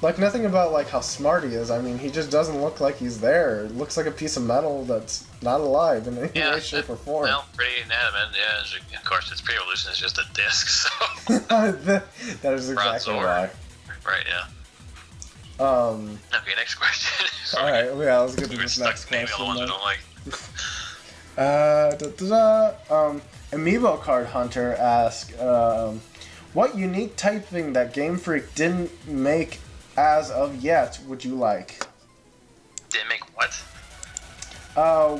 Like, nothing about, like, how smart he is. I mean, he just doesn't look like he's there. It looks like a piece of metal that's not alive in any way, shape, or form. Well, pretty inanimate, yeah. Of course, its pre-evolution is just a disc, so... That is exactly why. Right, yeah. Okay, next question. Alright, yeah, let's get to this next question. All the ones I don't like. Amiibo Card Hunter asks, what unique typing that Game Freak didn't make as of yet would you like? Didn't make what? I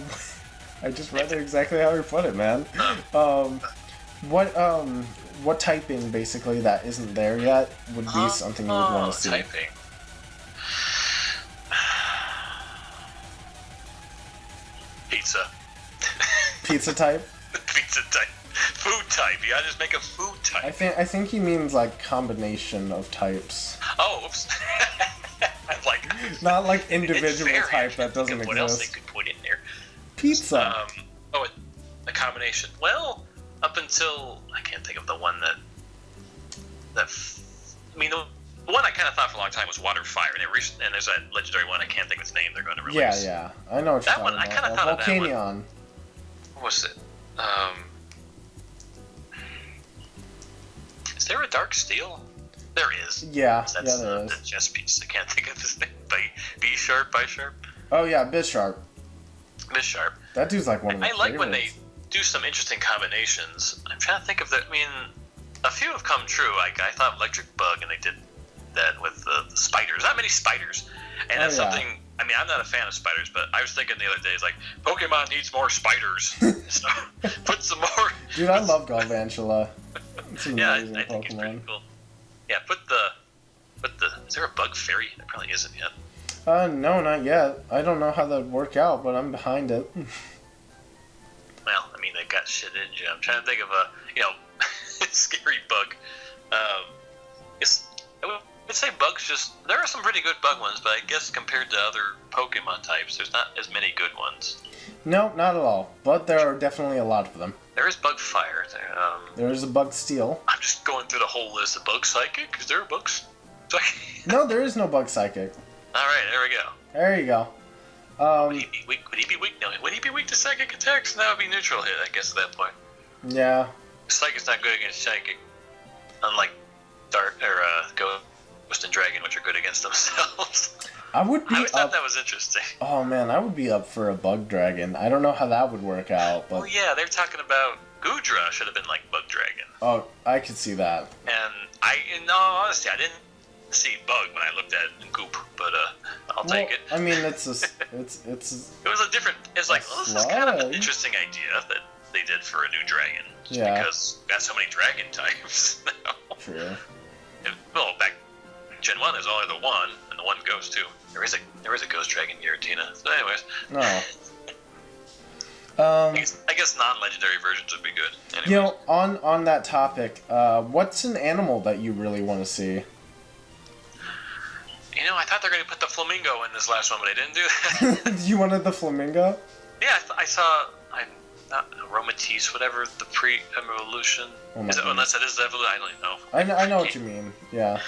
just read it exactly how you put it, man. What typing basically that isn't there yet would be something you would want to see? Typing. Pizza. Pizza type? Pizza type. Food type. You gotta just make a food type. I think he means like combination of types. Oh, oops. Like not like individual type that doesn't exist. What else they could put in there? Pizza. A combination. Well, up until I can't think of the one that I mean the one I kind of thought for a long time was Water Fire, and there's that legendary one I can't think of its name they're going to release. Yeah, I know what you're that one. talking I kind of about. thought of that one. Volcanion. What was it? Is there a Dark Steel? There is. Yeah, That's there is. the chess piece. I can't think of his name. B-Sharp. Oh yeah, Bisharp. Bisharp. That dude's like one of my I like when they favorites. do some interesting combinations. I'm trying to think of I mean, a few have come true. I thought Electric Bug, and they did that with the spiders. Not many spiders. And that's something... I mean, I'm not a fan of spiders, but I was thinking the other day, like, Pokemon needs more spiders. So, put some more... Dude, I love Galvantula. It's an I amazing think he's pretty Pokemon. cool. Yeah, put the... Is there a Bug Fairy? There probably isn't yet. No, not yet. I don't know how that'd work out, but I'm behind it. mean they got shit in you. I'm trying to think of a, scary bug. I would say bugs there are some pretty good bug ones, but I guess compared to other Pokemon types, there's not as many good ones. No, not at all. But there are definitely a lot of them. There is bug fire. There is a bug steel. I'm just going through the whole list of bug psychic. Is there a bug psychic? No, there is no bug psychic. Alright, there we go. There you go. Would he be weak? Would he be weak? No, would he be weak to psychic attacks? That would be neutral hit, I guess, at that point. Yeah. Psychic's not good against psychic, unlike Ghost and Dragon, which are good against themselves. I thought that was interesting. Oh man, I would be up for a bug dragon. I don't know how that would work out, but... Well, yeah, they're talking about Goodra should have been like bug dragon. Oh, I could see that. And in all honesty, I didn't see bug when I looked at Goop, but I'll take it. I mean, it was a different. It's like, well, this is kind of an interesting idea that they did for a new dragon. Just because we got so many dragon types now. True. Well, back in Gen 1, there's only the one, and the one goes too. There is a ghost dragon Giratina. So, anyways. No. I guess non-legendary versions would be good. Anyways. On that topic, what's an animal that you really want to see? I thought they were going to put the flamingo in this last one, but they didn't do that. You wanted the flamingo? Yeah, I saw. Not Aromatisse, whatever the pre-evolution. Unless it is the evolution, I don't even know. I know what you mean. Yeah.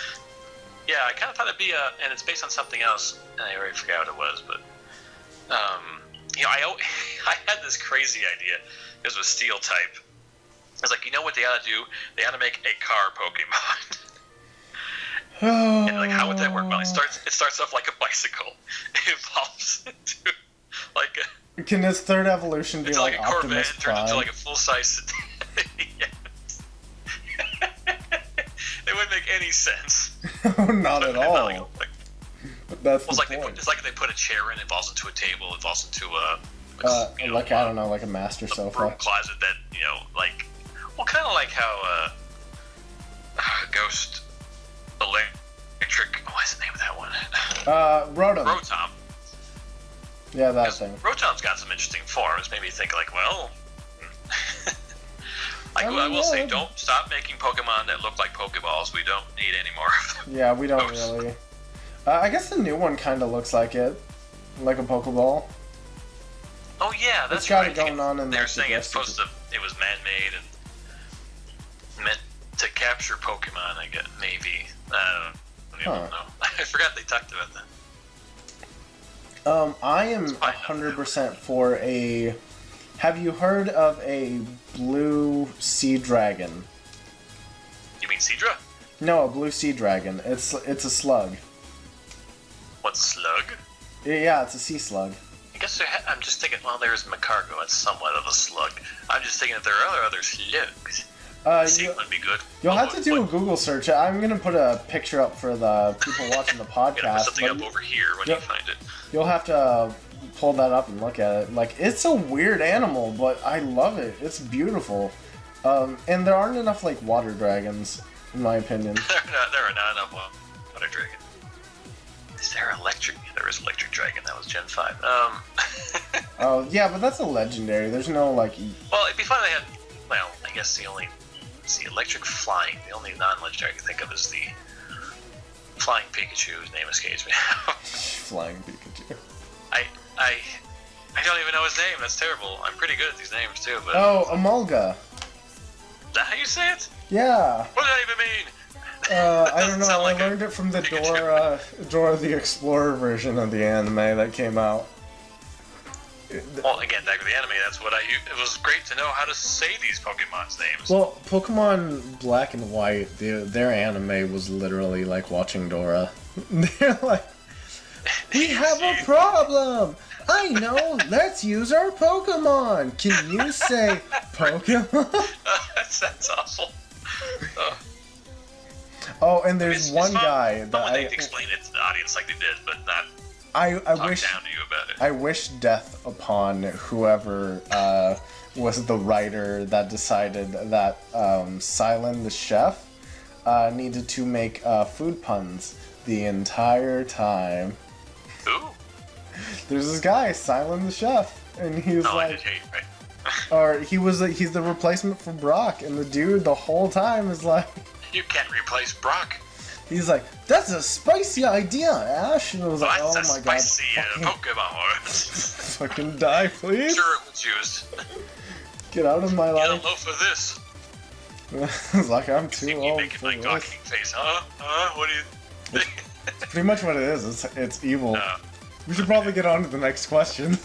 Yeah, I kind of thought it'd be and it's based on something else, and I already forgot what it was, but I had this crazy idea. It was with Steel type. I was like, you know what they ought to do? They ought to make a car Pokemon. And like, how would that work? Well, it starts off like a bicycle. It evolves into like a. Can its third evolution be like a Corvette Optimus and turns into Prime? like a full-size sedan? It wouldn't make any sense. Not at all. But that's the point. It's like if they put a chair in, it falls into a table, it falls into a. I don't know, like a master sofa. Room closet that kind of like how Ghost Electric. What's the name of that one? Rotom. Yeah, that thing. Rotom's got some interesting forms. Made me think like, well, I will say, don't stop making Pokemon that look like Pokeballs. We don't need any more of them. Yeah, we don't really. I guess the new one kind of looks like it, like a Pokeball. Oh yeah, that's it's got it going on in they're saying it was man-made and meant to capture Pokemon. I guess maybe. I don't know. I forgot they talked about that. I am 100% for a. Have you heard of a blue sea dragon? You mean Seadra? No, a blue sea dragon. It's a slug. What, slug? Yeah, it's a sea slug. I guess I'm just thinking. Well, there's Macargo. That's somewhat of a slug. I'm just thinking that there are other slugs. Sea would be good. You'll have to do a Google search. I'm gonna put a picture up for the people watching the podcast. Put something up over here when you find it. You'll have to pull that up and look at it. Like, it's a weird animal, but I love it. It's beautiful. And there aren't enough like water dragons, in my opinion. There are not enough water dragons. Is there electric? There is electric dragon. That was Gen 5. Oh yeah, but that's a legendary. There's no like. Well, it'd be fun if they had. Well, I guess the electric flying. The only non-legendary I can think of is the flying Pikachu, whose name escapes me. Flying Pikachu. I don't even know his name. That's terrible. I'm pretty good at these names too. But Emolga. Is that how you say it? Yeah. What does that even mean? I don't know. I learned it from the Dora the Explorer version of the anime that came out. Well, again, back to the anime, that's what it was great to know how to say these Pokemon's names. Well, Pokemon Black and White, their anime was literally like watching Dora. They're like, we have a problem! I know, let's use our Pokemon! Can you say Pokemon? That's awful. Oh, and there's one guy that they explain it to the audience like they did, but not I wish down to you about it. I wish death upon whoever was the writer that decided that Silent the chef needed to make food puns the entire time. Who? There's this guy, Silent the chef, and he was I like, did hate, right? Or he's the replacement for Brock, and the dude the whole time is like, You can't replace Brock. he's like, that's a spicy idea, Ash. And I was like, oh That's my a god, spicy Pokemon. fucking die, please. Sure, it was used. Get out of my Get a life. loaf of this. It's like, I'm too See me old making for my this. gawking face, huh? What do you think? Pretty much what it is. It's evil. Uh, We should probably get on to the next question.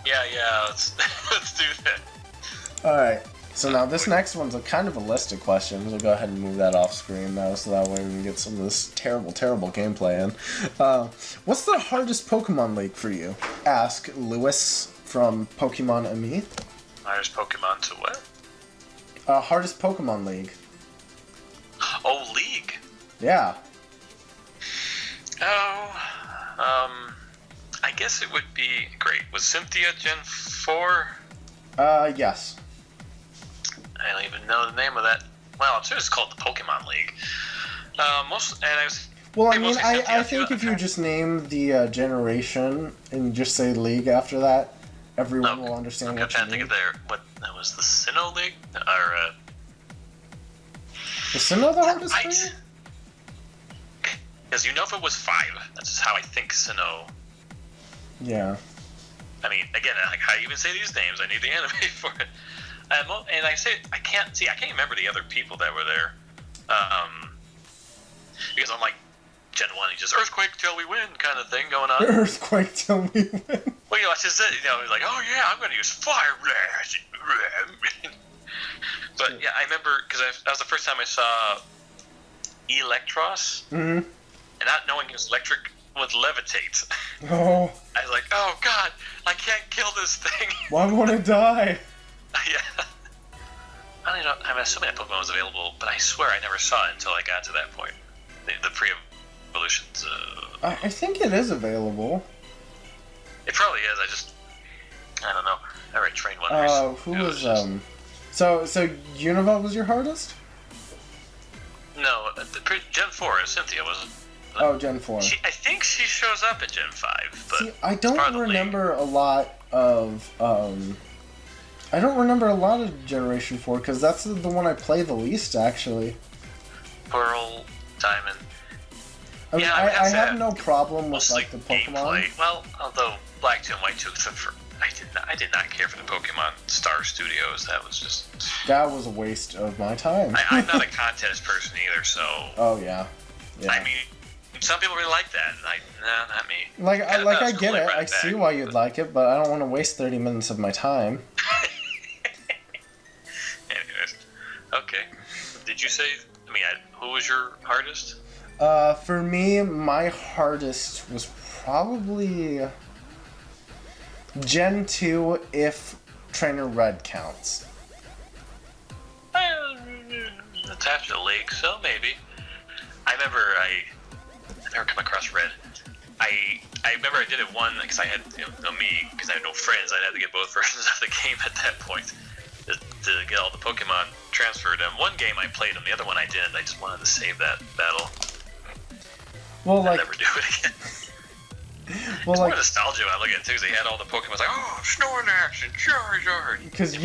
yeah, let's do that. Alright, so now this next one's a kind of a list of questions. We'll go ahead and move that off screen now so that way we can get some of this terrible gameplay in. What's the hardest Pokemon League for you? Ask Lewis from Pokemon Ami. Hardest Pokemon to what? Hardest Pokemon League. Oh, League. Yeah. Oh, I guess it would be great. Was Cynthia Gen 4? Yes. I don't even know the name of that. Well, I'm sure it's called the Pokemon League. Well, I mean, I think if you just name the generation and just say league after that, everyone will understand what you mean. I'm trying to think of what that was, the Sinnoh League? Or, Is Sinnoh the hardest for you? Because you know if it was 5, that's just how I think Sinnoh. Yeah. I mean, again, like how you even say these names, I need the anime for it. And I can't remember the other people that were there. Because I'm like, Gen 1, he just earthquake till we win kind of thing going on. Earthquake till we win. Well, that's just it. He's like, oh yeah, I'm going to use fire blast. But yeah, I remember, because that was the first time I saw Electros. Mm-hmm. And not knowing he was electric would levitate. Oh. I was like, oh god, I can't kill this thing. Why won't it die? Yeah. I don't know. I'm assuming that Pokemon was available, but I swear I never saw it until I got to that point. The pre-evolutions. I think it is available. It probably is. I don't know. I already trained one. Who was So Unova was your hardest? No, Gen 4. Cynthia was. Oh, Gen 4. I think she shows up in Gen 5. But see, I don't remember a lot of I don't remember a lot of Generation 4 because that's the one I play the least, actually. Pearl, Diamond. I mean, I have no problem with like the Pokemon. Gameplay. Well, although Black 2 and White 2, except for I did not care for the Pokemon Star Studios. That was just. That was a waste of my time. I'm not a contest person either, so. Oh yeah. I mean, some people really like that. No, not me. Like I get it. I see why you'd like it, but I don't want to waste 30 minutes of my time. Anyways, okay. Did you say? I mean, who was your hardest? For me, my hardest was probably Gen 2 if Trainer Red counts. It's after the league, so maybe. I remember I never come across Red. I remember I did it one because I had because I had no friends. I'd have to get both versions of the game at that point to get all the Pokemon transferred. And one game I played them, the other one I didn't. I just wanted to save that battle. Well, I'll never do it again. Well, it's more nostalgia when I look at it too, because they had all the Pokemon. Like, oh, Snorlax and Charizard. Because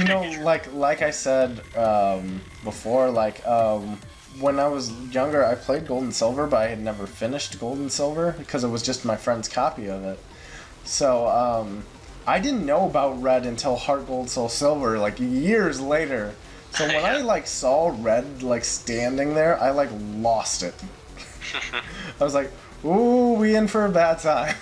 like I said before, when I was younger, I played Gold and Silver, but I had never finished Gold and Silver because it was just my friend's copy of it. So I didn't know about Red until Heart Gold Soul Silver, like years later. So when I saw Red standing there, I lost it. I was like, ooh, we in for a bad time.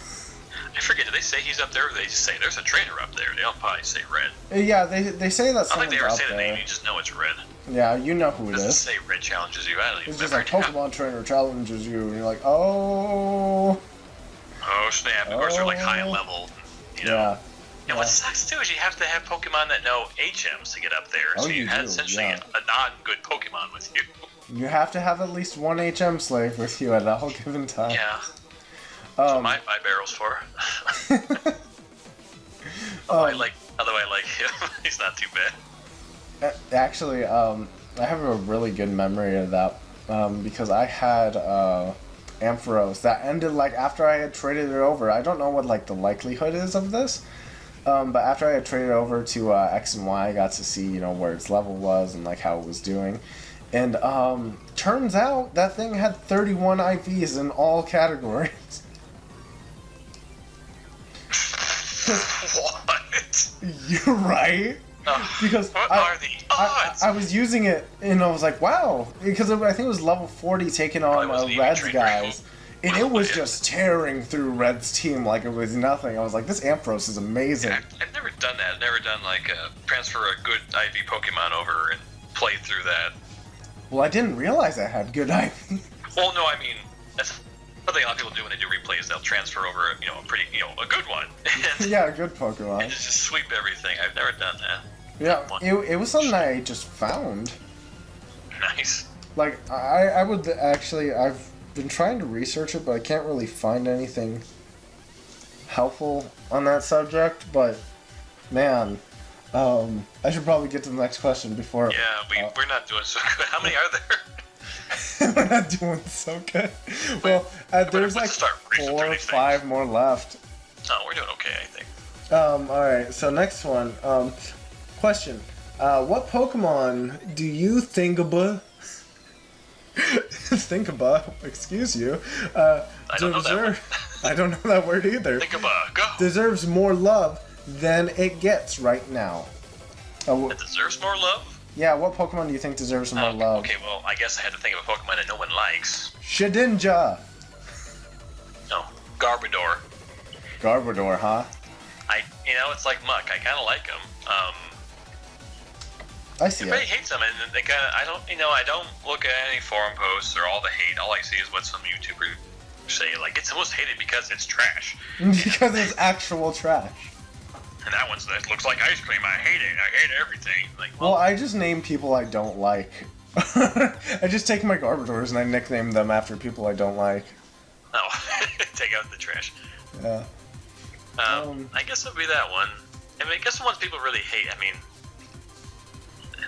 I forget, did they say he's up there, or they just say there's a trainer up there? They don't probably say Red. Yeah, they say that. I don't think they ever say the name, you just know it's Red. Yeah, you know who it is. It doesn't say Red challenges you, I don't even It's just like Pokemon Trainer challenges you, and you're like, oh. Oh, snap. Of course, they're high level, Yeah. And what sucks too is you have to have Pokemon that know HMs to get up there, so you had essentially a non-good Pokemon with you. You have to have at least one HM slave with you at all given time. Yeah. That's what my barrel's for. Although I like him. He's not too bad. Actually, I have a really good memory of that because I had Ampharos that ended after I had traded it over. I don't know what the likelihood is of this, But after I had traded over to X and Y, I got to see, you know, where its level was and like how it was doing. And turns out that thing had 31 IVs in all categories. What? You're right. Because what are the odds? I was using it and I was like, wow, because I think it was level 40 taking on Red's guys. And it was just tearing through Red's team like it was nothing. I was like, this Ampharos is amazing. Yeah, I've never done that. I've never done like transfer a good IV Pokemon over and play through that. Well, I didn't realize I had good IV. Well, no, I mean, that's something a lot of people do when they do replays. They'll transfer over, you know, a good one. Yeah, a good Pokemon. And just sweep everything. I've never done that. Yeah, it was something I just found. Nice. Like, I would actually, I've been trying to research it, but I can't really find anything helpful on that subject, but, man, I should probably get to the next question before... Yeah, we're not doing so good. How many are there? We're not doing so good. Well, there's like 4 or 5 more left. Oh, we're doing okay, I think. Alright, so next one. Question. What Pokemon do you think about... excuse you. I don't know that word. I don't know that word either. Think about go. Deserves more love than it gets right now. It deserves more love? Yeah, what Pokemon do you think deserves more love? Okay, well, I guess I had to think of a Pokemon that no one likes. Shedinja! No, Garbodor. Garbodor, huh? It's like Muck. I kind of like him. I see everybody hates him, and they kind of, I don't look at any forum posts or all the hate. All I see is what some YouTubers say, like, it's the most hated because it's trash. Because it's actual trash. And that looks like ice cream. I hate it. I hate everything. Like, well, I just name people I don't like. I just take my Garbodors and I nickname them after people I don't like. Oh, take out the trash. Yeah. I guess it would be that one. I mean, I guess the ones people really hate, I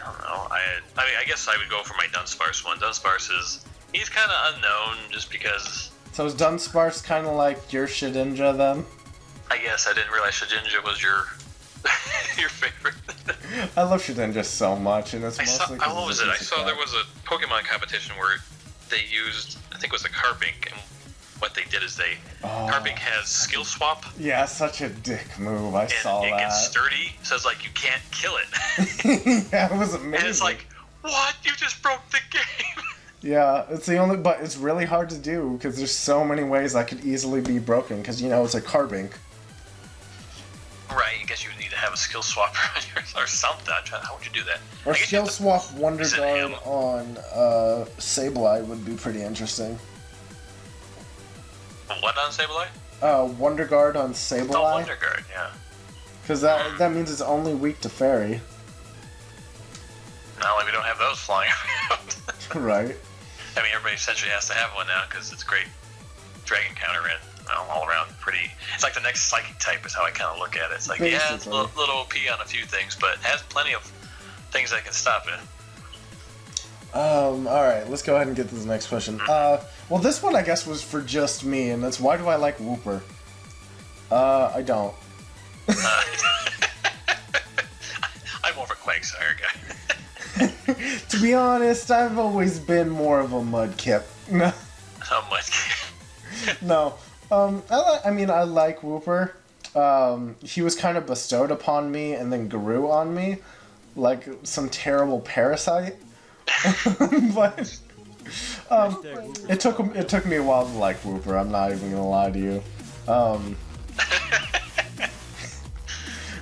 don't know. I guess I would go for my Dunsparce one. Dunsparce he's kind of unknown just because... So is Dunsparce kind of like your Shedinja then? I guess I didn't realize Shedinja was your your favorite. I love Shedinja so much, and it's mostly... What was it? I saw there was a Pokemon competition where they used, I think it was a Carbink, and what they did is Carbink has skill swap. Yeah, such a dick move. I saw that. And it gets sturdy, so it's like you can't kill it. Yeah, it was amazing. And it's like, what? You just broke the game. Yeah, but it's really hard to do because there's so many ways that could easily be broken because, it's a Carbink. Right, I guess you would need to have a skill swap or something. How would you do that? Or skill swap Wonder Guard on Sableye would be pretty interesting. What on Sableye? Wonder Guard on Sableye. Oh, Wonder Guard, yeah. Because that means it's only weak to Fairy. Not like we don't have those flying around. Right. I mean, everybody essentially has to have one now because it's great dragon counter and all around pretty. It's like the next psychic type is how I kind of look at it. It's like, basically. Yeah, it's a little OP on a few things, but it has plenty of things that can stop it. Alright, let's go ahead and get to the next question. Well, this one I guess was for just me, and that's why do I like Wooper? I don't. I'm more of a Quagsire guy. To be honest, I've always been more of a Mudkip. No. A Mudkip. No. I like Wooper. He was kind of bestowed upon me and then grew on me like some terrible parasite. But it took me a while to like Wooper. I'm not even gonna lie to you.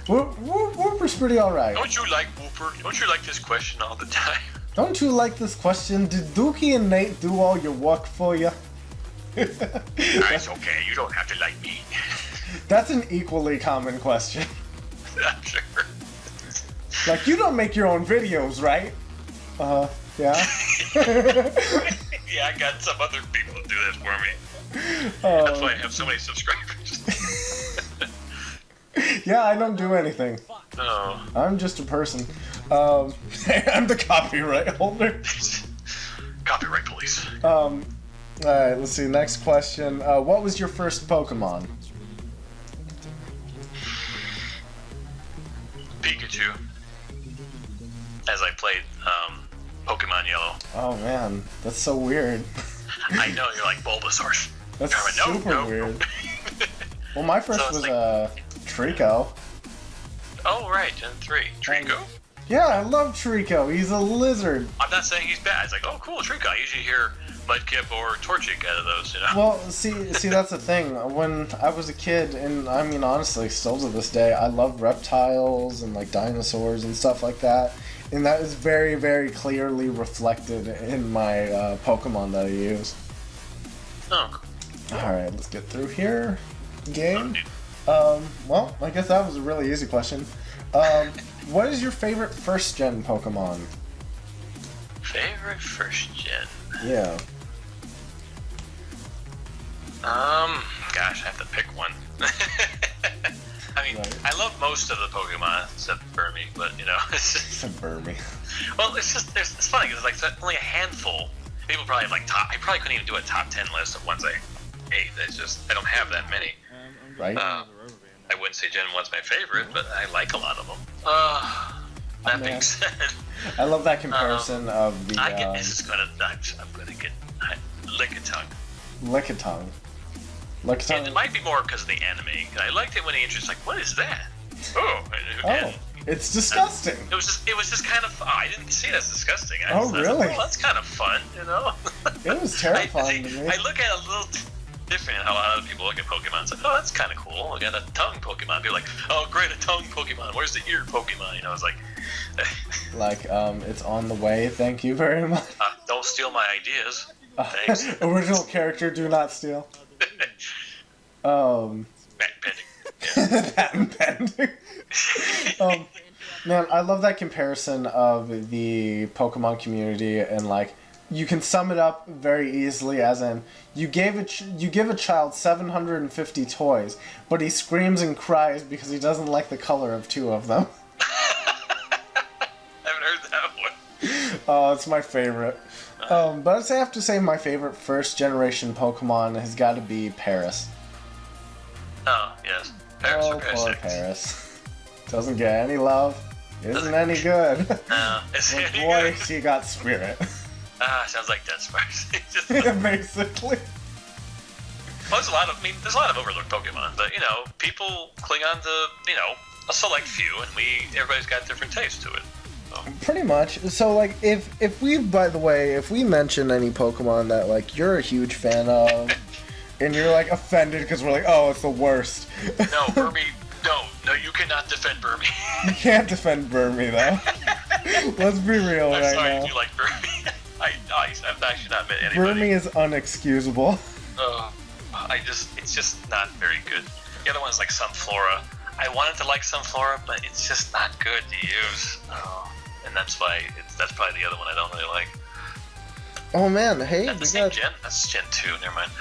Wooper's pretty alright. Don't you like Wooper? Don't you like this question all the time? Don't you like this question? Did Dookie and Nate do all your work for you? It's okay. You don't have to like me. That's an equally common question. I'm sure. Like, you don't make your own videos, right? Yeah. Yeah, I got some other people to do this for me. That's why I have so many subscribers. Yeah, I don't do anything. No. I'm just a person. I'm the copyright holder. Copyright police. Alright, let's see. Next question. What was your first Pokemon? Pikachu as I played Pokemon Yellow. Oh man, that's so weird. I know, you're like Bulbasaur. That's Carmen, super weird. Well, my first was Trico. Oh, right, Gen 3. Trico? Yeah, I love Trico. He's a lizard. I'm not saying he's bad. It's like, oh, cool, Trico. I usually hear Mudkip or Torchic out of those, you know? Well, see, that's the thing. When I was a kid, and I mean, honestly, still to this day, I love reptiles and, like, dinosaurs and stuff like that. And that is very, very clearly reflected in my Pokemon that I use. Oh, cool. Alright, let's get through here. Game. Well, I guess that was a really easy question. What is your favorite first-gen Pokemon? Favorite first-gen? Yeah. Gosh, I have to pick one. I mean, right. I love most of the Pokemon except Burmy, but you know, it's just... Burmy. Well, it's just, it's funny because like there's only a handful. People probably have like I probably couldn't even do a top 10 list of ones I hate. It's just, I don't have that many. Right. I wouldn't say Gen 1's my favorite, but I like a lot of them. That being said, I love that comparison of the. I'm gonna get Lickitung. Lickitung. Lickitung. And it might be more because of the anime. I liked it when he introduced, like, what is that? It's disgusting. It was just kind of. I didn't see it as disgusting. Really? Like, that's kind of fun, you know. It was terrifying to me. I look at it a little different how other people look at Pokemon. It's like, oh, that's kind of cool. We got a tongue Pokemon. People are like, oh, great, a tongue Pokemon. Where's the ear Pokemon? You know, it's like. It's on the way. Thank you very much. Don't steal my ideas. Thanks. Original character, do not steal. Patent pending. Patent pending. Man, I love that comparison of the Pokemon community, and like you can sum it up very easily as in you give a child 750 toys, but he screams and cries because he doesn't like the color of 2 of them. I haven't heard that one. Oh, it's my favorite. But I'd have to say my favorite first generation Pokemon has got to be Paris. Oh, yes. Paris or Paris. Poor Paris. Doesn't get any love. Isn't any good. No, it's boy, she got Spirit. Sounds like Death Sparks. Basically. Well, there's a lot of overlooked Pokemon, but, you know, people cling on to, you know, a select few, and everybody's got different tastes to it. So. Pretty much. So, like, if we mention any Pokemon that, like, you're a huge fan of, and you're, like, offended because we're like, oh, it's the worst. No, Burmy, no, you cannot defend Burmy. You can't defend Burmy, though. Let's be real right now. I'm sorry if you like Burmy. I've actually not met anybody. Burmy is unexcusable. It's just not very good. The other one's like Sunflora. I wanted to like Sunflora, but it's just not good to use. And that's probably the other one I don't really like. Oh man, hey, that's the same gen. That's Gen 2. Never mind.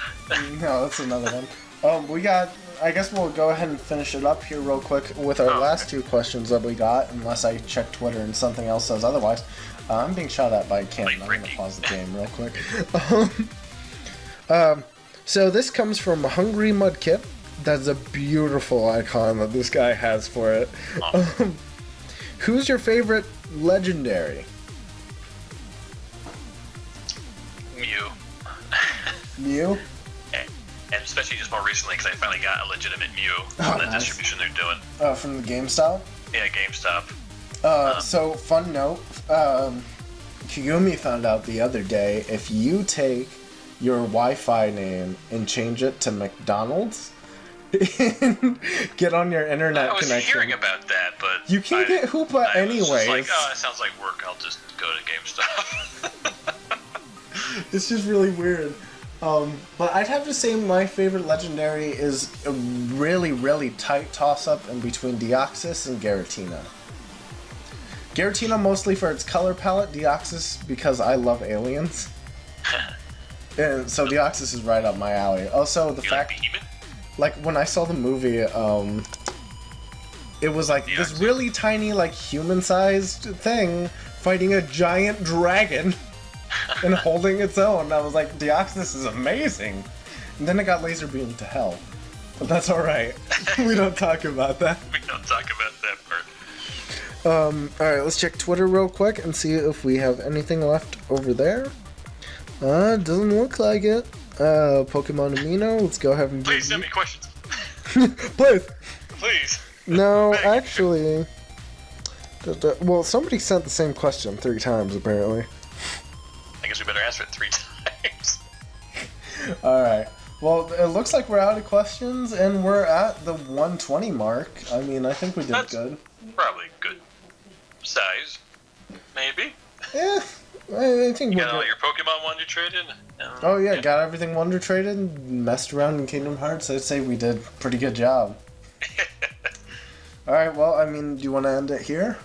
No, that's another one. We got. I guess we'll go ahead and finish it up here real quick with our last 2 questions that we got, unless I check Twitter and something else says otherwise. I'm being shot at by a cannon. I'm going to pause the game real quick. So this comes from Hungry Mudkip. That's a beautiful icon that this guy has for it. Who's your favorite legendary? Mew. Mew? And especially just more recently because I finally got a legitimate Mew from the distribution they're doing. From the GameStop? Yeah, GameStop. So, fun note, Kagumi found out the other day, if you take your Wi-Fi name and change it to McDonald's, get on your internet connection. I was hearing about that, but... You can get Hoopa anyways. I was like, oh, that sounds like work, I'll just go to GameStop. It's just really weird. But I'd have to say my favorite legendary is a really, really tight toss-up in between Deoxys and Giratina. Giratina mostly for its color palette, Deoxys because I love aliens. And so Deoxys is right up my alley. Also, the fact... Like, when I saw the movie, it was like this really tiny, like, human-sized thing fighting a giant dragon and holding its own. I was like, Deoxys is amazing. And then it got laser beamed to hell. But that's alright. We don't talk about that. We don't talk about that Alright, let's check Twitter real quick and see if we have anything left over there. Doesn't look like it. Pokemon Amino, let's go ahead and... Please send me questions. Please! Please. No, actually... Well, somebody sent the same question 3 times, apparently. I guess we better answer it 3 times. Alright. Well, it looks like we're out of questions, and we're at the 120 mark. I mean, I think we did good. Probably good size. Maybe. Yeah, I think You we're got all good. your Pokemon one you traded? Oh yeah, got everything Wonder traded, messed around in Kingdom Hearts. I'd say we did a pretty good job. Alright, well, I mean, do you want to end it here?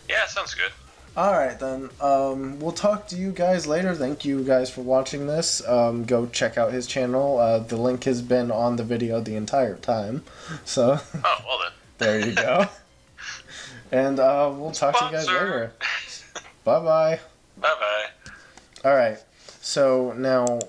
Yeah, sounds good. Alright then, we'll talk to you guys later. Thank you guys for watching this. Go check out his channel. The link has been on the video the entire time. So, Oh, well then. there you go. And we'll talk to you guys later. Bye-bye. Bye-bye. Alright, so now...